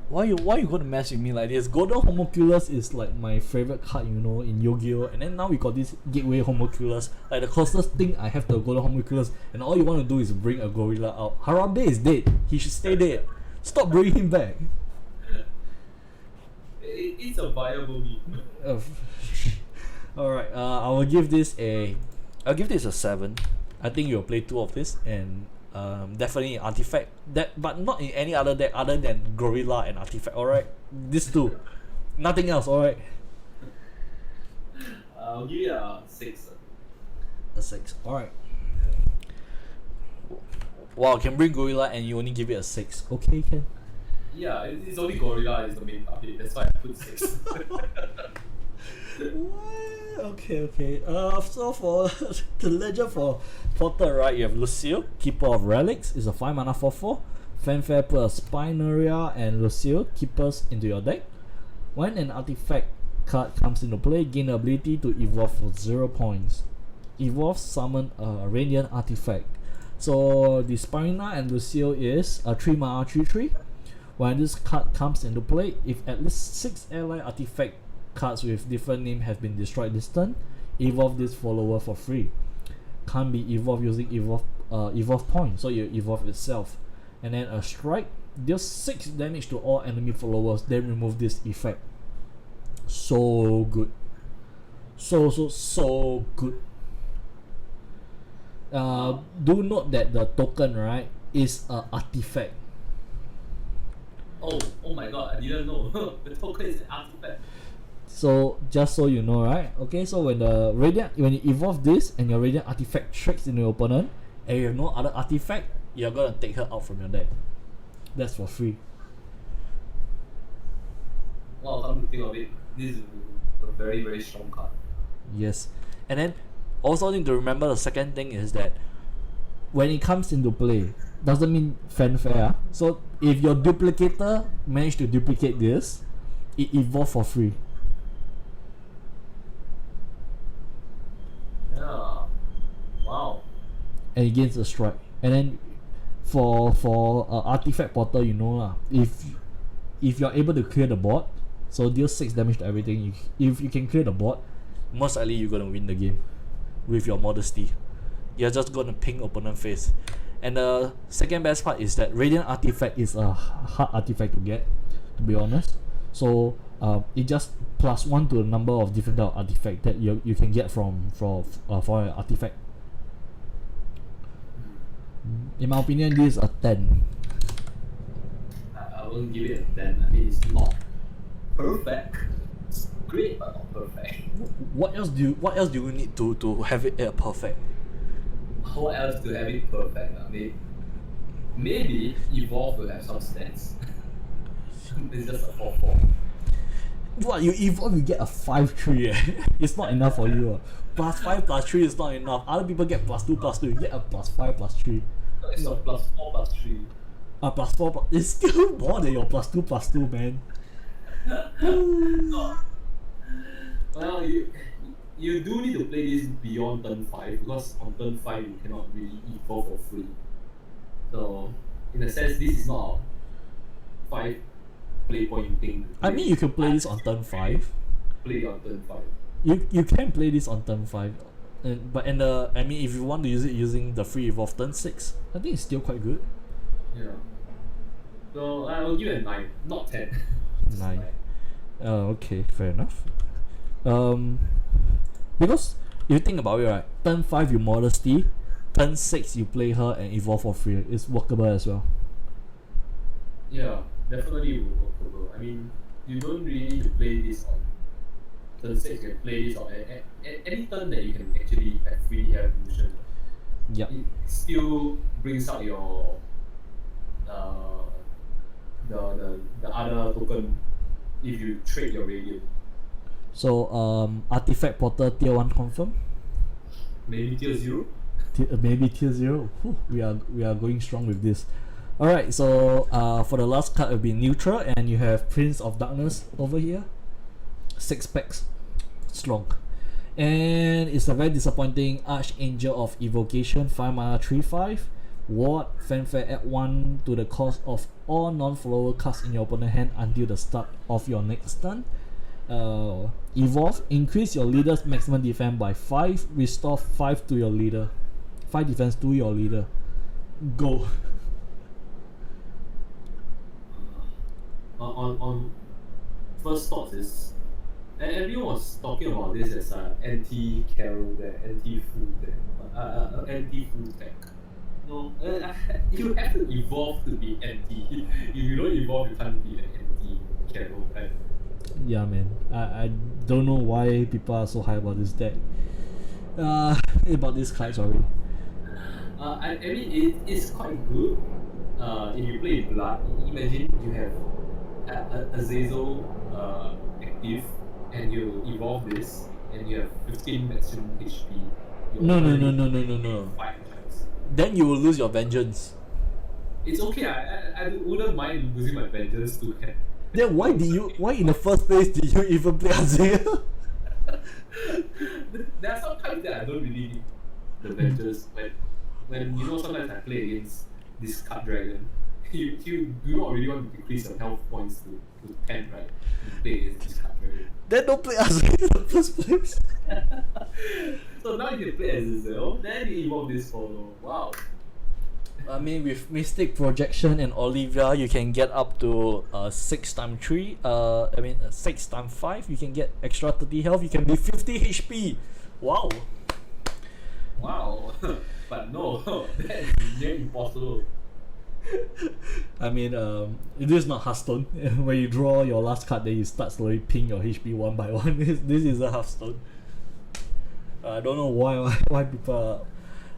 why you gonna mess with me like this? Golden Homunculus is like my favorite card, you know, in Yu-Gi-Oh! And then now we got this Gateway Homunculus, like the closest thing I have to a Golden Homunculus, and all you want to do is bring a gorilla out. Harambe is dead. He should stay dead. Stop bringing him back. It's a viable meme. Alright, I'll give this a 7. I think you'll play 2 of this, and definitely artifact that, but not in any other deck other than gorilla and artifact. Alright, these 2, nothing else. Alright, I'll give it a 6. a 6. Alright. Wow, can bring gorilla and you only give it a 6. Okay, can. Yeah, it's only gorilla is the main target. That's why I put 6. What? Okay. So for the legend for Porter, right, you have Lucille, Keeper of Relics, is a 5 mana 4/4. Fanfare, put a Spinaria and Lucille, Keepers into your deck. When an artifact card comes into play, gain the ability to evolve for 0 points. Evolve, summon a Radiant artifact. So the Spina and Lucille is a 3 mana 3/3. When this card comes into play, if at least 6 ally artifact cards with different name have been destroyed this turn, evolve this follower for free. Can't be evolved using evolve point, so you evolve itself. And then a strike deals 6 damage to all enemy followers, then remove this effect. So good. So good. Do note that the token, right, is a artifact. Oh my god, I didn't know. The token is an artifact. So just so you know, right? Okay, so when you evolve this and your Radiant artifact tracks into your opponent and you have no other artifact, you're gonna take her out from your deck. That's for free. Wow, come to think of it, this is a very, very strong card. Yes. And then also need to remember the second thing is that when it comes into play, doesn't mean fanfare. So if your duplicator managed to duplicate this, it evolves for free. Yeah. Wow. And it gains a strike. And then for artifact porter, you know lah, if you're able to clear the board, so deal 6 damage to everything, if you can clear the board, most likely you're gonna win the game with your modesty. You're just gonna ping opponent face. And the second best part is that Radiant artifact is a hard artifact to get, to be honest. So it just +1 to the number of different type of artifact that you can get for an artifact. In my opinion, this is a 10. I won't give it a 10. I mean, it's not perfect. It's great, but not perfect. What else do you need to have it at perfect? What else to have it perfect? I mean, maybe Evolve will have some stats. It's just a 4/4. What, you evolve, you get a 5/3 It's not enough for you. +5 +3 is not enough. Other people get +2 +2. You get a +5 +3. No, it's not +4 +3. +4 it's still more than your +2 +2, man. Well, you do need to play this beyond turn 5 because on turn 5 you cannot really evolve for free. So, in a sense, this is not a 5 play point thing. I mean, you can play this on turn 5. Play on turn 5. You can play this on turn 5. I mean, if you want to use it using the free evolve turn 6, I think it's still quite good. Yeah. So I will give it a 9, not 10. 9. Okay, fair enough. Because if you think about it, right, turn 5 you modesty, turn 6 you play her and evolve for free. It's workable as well. Yeah, definitely workable. I mean, you don't really need to play this on turn 6. You can play this on any turn that you can actually have free evolution. Yep. It still brings out your the other token if you trade your Radiant. So artifact porter tier 1 confirm? Maybe tier 0? Maybe tier 0. Whew, we are going strong with this. Alright, so for the last card it will be neutral, and you have Prince of Darkness over here. 6 packs. Strong. And it's a very disappointing Archangel of Evocation, 5 mana 3/5. Ward, Fanfare, add 1 to the cost of all non-follower cards in your opponent's hand until the start of your next turn. Evolve, increase your leader's maximum defense by 5, restore 5 to your leader. 5 defense to your leader. Go. On first thoughts is, and everyone was talking about this as an anti-Carol deck, anti-full deck, anti-full deck. No, you have to evolve to be anti. If you don't evolve, you can't be an anti-Carol, right? Yeah, man. I don't know why people are so hype about this deck. About this card, sorry. I mean, it's quite good. If you play Blood, imagine you have Azazel active, and you evolve this, and you have 15 maximum HP. No. 5 times. Then you will lose your vengeance. It's okay. I wouldn't mind losing my vengeance too. Then why in the first place did you even play Azazel? There are some times that I don't really need the vengeance when sometimes I play against this card dragon. You do not really want to decrease your health points to 10, right? You play against this card dragon. Then don't play Azazel in the first place. So now you can play Azazel, then you evolve this follow. Wow. I mean, with Mystic Projection and Olivia, you can get up to 6 times 3. 6 times 5. You can get extra 30 health. You can be 50 HP. Wow. Wow. But no, that is near impossible. I mean, it is not Hearthstone. When you draw your last card, then you start slowly ping your HP one by one. This is a Hearthstone. I don't know why people.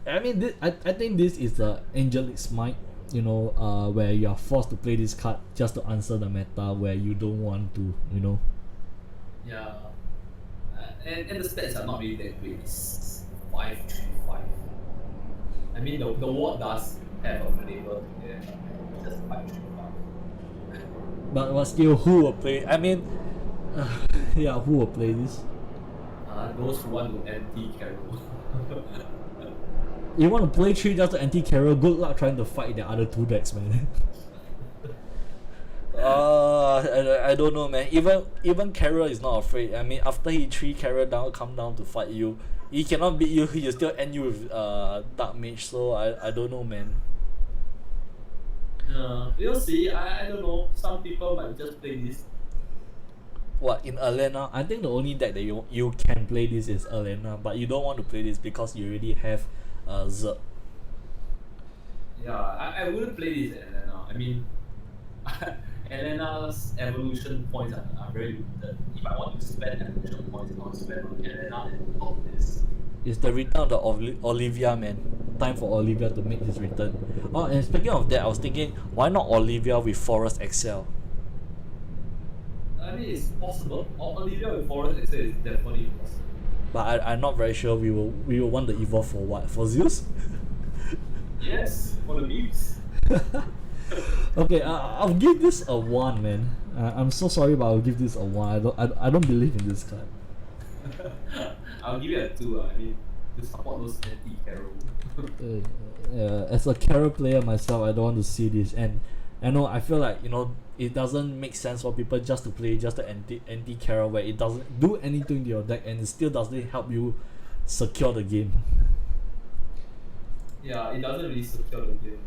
I mean, I think this is the Angelic Smite. Where you are forced to play this card just to answer the meta where you don't want to. Yeah. And the stats are not really that great. It's 5-3-5. I mean, the ward does have a flavor to it. Just 5-3-5. But still, who will play? I mean, who will play this? Those who want to anti-Carol. You want to play 3 just to anti-Carol? Good luck trying to fight the other 2 decks, man. I don't know, man. Even Carol is not afraid. I mean, after he 3 Carol down, come down to fight you, he cannot beat you. He still end you with Dark Mage. So I don't know, man. We'll see. I don't know. Some people might just play this. What, in Elena? I think the only deck that you can play this is Elena, but you don't want to play this because you already have Zerg. Yeah, I wouldn't play this at Elena. I mean, Elena's evolution points are very limited. If I want to spend evolution points, I want to spend on Elena and not this. It's the return of the Olivia, man. Time for Olivia to make his return. Oh, and speaking of that, I was thinking, why not Olivia with Forest Excel? I mean, it's possible. Olivia with Forest Excel is definitely possible. But I'm not very sure we will want to evolve for what? For Zeus? Yes, for the memes. Okay, I'll give this a 1, man. I'm so sorry, but I'll give this a 1. I don't believe in this card. I'll give it a 2. I mean, to support those anti-Carol. As a Carol player myself, I don't want to see this, and I know I feel like it doesn't make sense for people just to play just the anti Carol where it doesn't do anything to your deck and it still doesn't help you secure the game. Yeah, it doesn't really secure the game.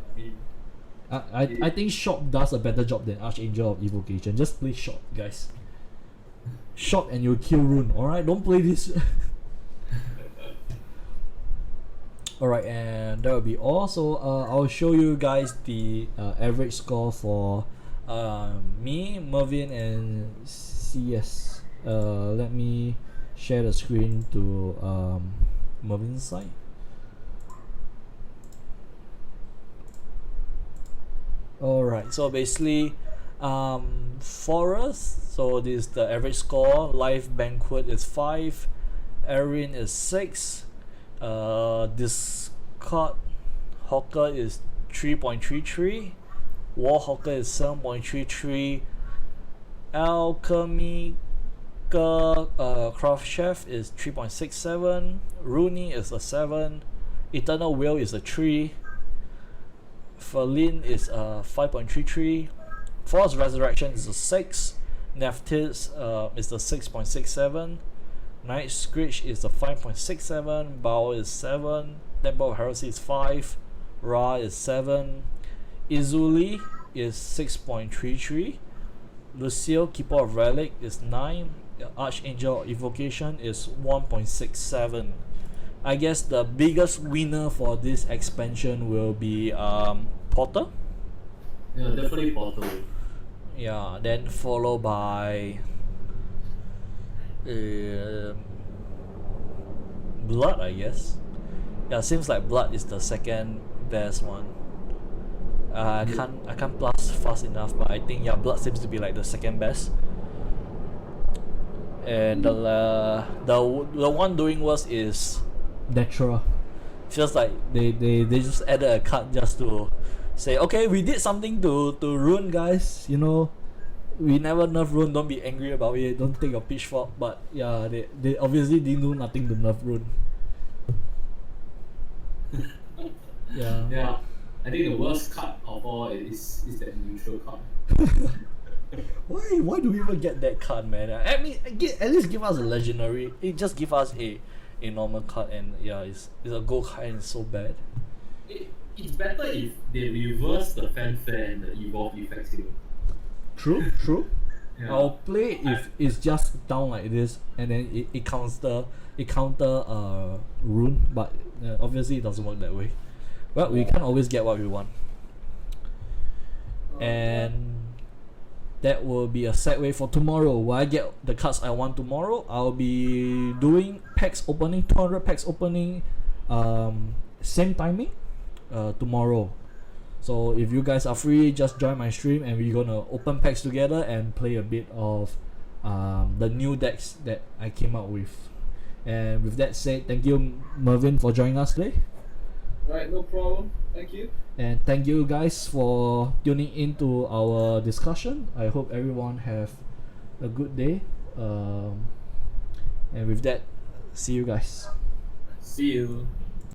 I mean, I think Shock does a better job than Archangel of Evocation. Just play Shock, guys. Shock and you'll kill Rune, alright? Don't play this. Alright, and that will be all. So I'll show you guys the average score for me, Mervin, and CS. Let me share the screen to Mervin's side. Alright, so basically Forest, so this is the average score. Live Banquet is 5, Erin is 6, Discard Hawker is 3.33, Warhawker is 7.33, Alchemy Craft Chef is 3.67, Rooney is a 7, Eternal Will is a 3, Feline is 5.33. Force Resurrection is a 6. Nephthys is the 6.67. Night Screech is the 5.67. Bow is 7. Temple of Heresy is 5. Ra is 7. Izuli is 6.33. Lucio, Keeper of Relic, is 9. Archangel Evocation is 1.67. I guess the biggest winner for this expansion will be Porter. Yeah, definitely Portal. Yeah, then followed by Blood, I guess. Yeah, seems like Blood is the second best one. I can't plus fast enough, but I think yeah, Blood seems to be like the second best. And the one doing worse is Detra. Feels like they just added a card just to say, okay, we did something to Rune, guys. You know, we never nerf Rune. Don't be angry about it. Don't take a pitchfork. But yeah, they obviously didn't do nothing to nerf Rune. Yeah. Yeah, I think the worst card of all is that neutral card. Why do we even get that card, man? I mean, at least give us a legendary. It just give us a normal card, and yeah, it's a gold card and it's so bad. It's better if they reverse the fanfare and the evolve effects here. True. Yeah. I'll play if it's just down like this, and then it counter Rune, but obviously it doesn't work that way. Well, we can't always get what we want. And that will be a segue for tomorrow. Will I get the cards I want tomorrow? I'll be doing packs opening, 200 packs opening, same timing, tomorrow. So if you guys are free, just join my stream and we're gonna open packs together and play a bit of the new decks that I came up with. And with that said, thank you Mervin for joining us today. Right, no problem. Thank you. And thank you guys for tuning into our discussion. I hope everyone have a good day. And with that, see you guys. See you.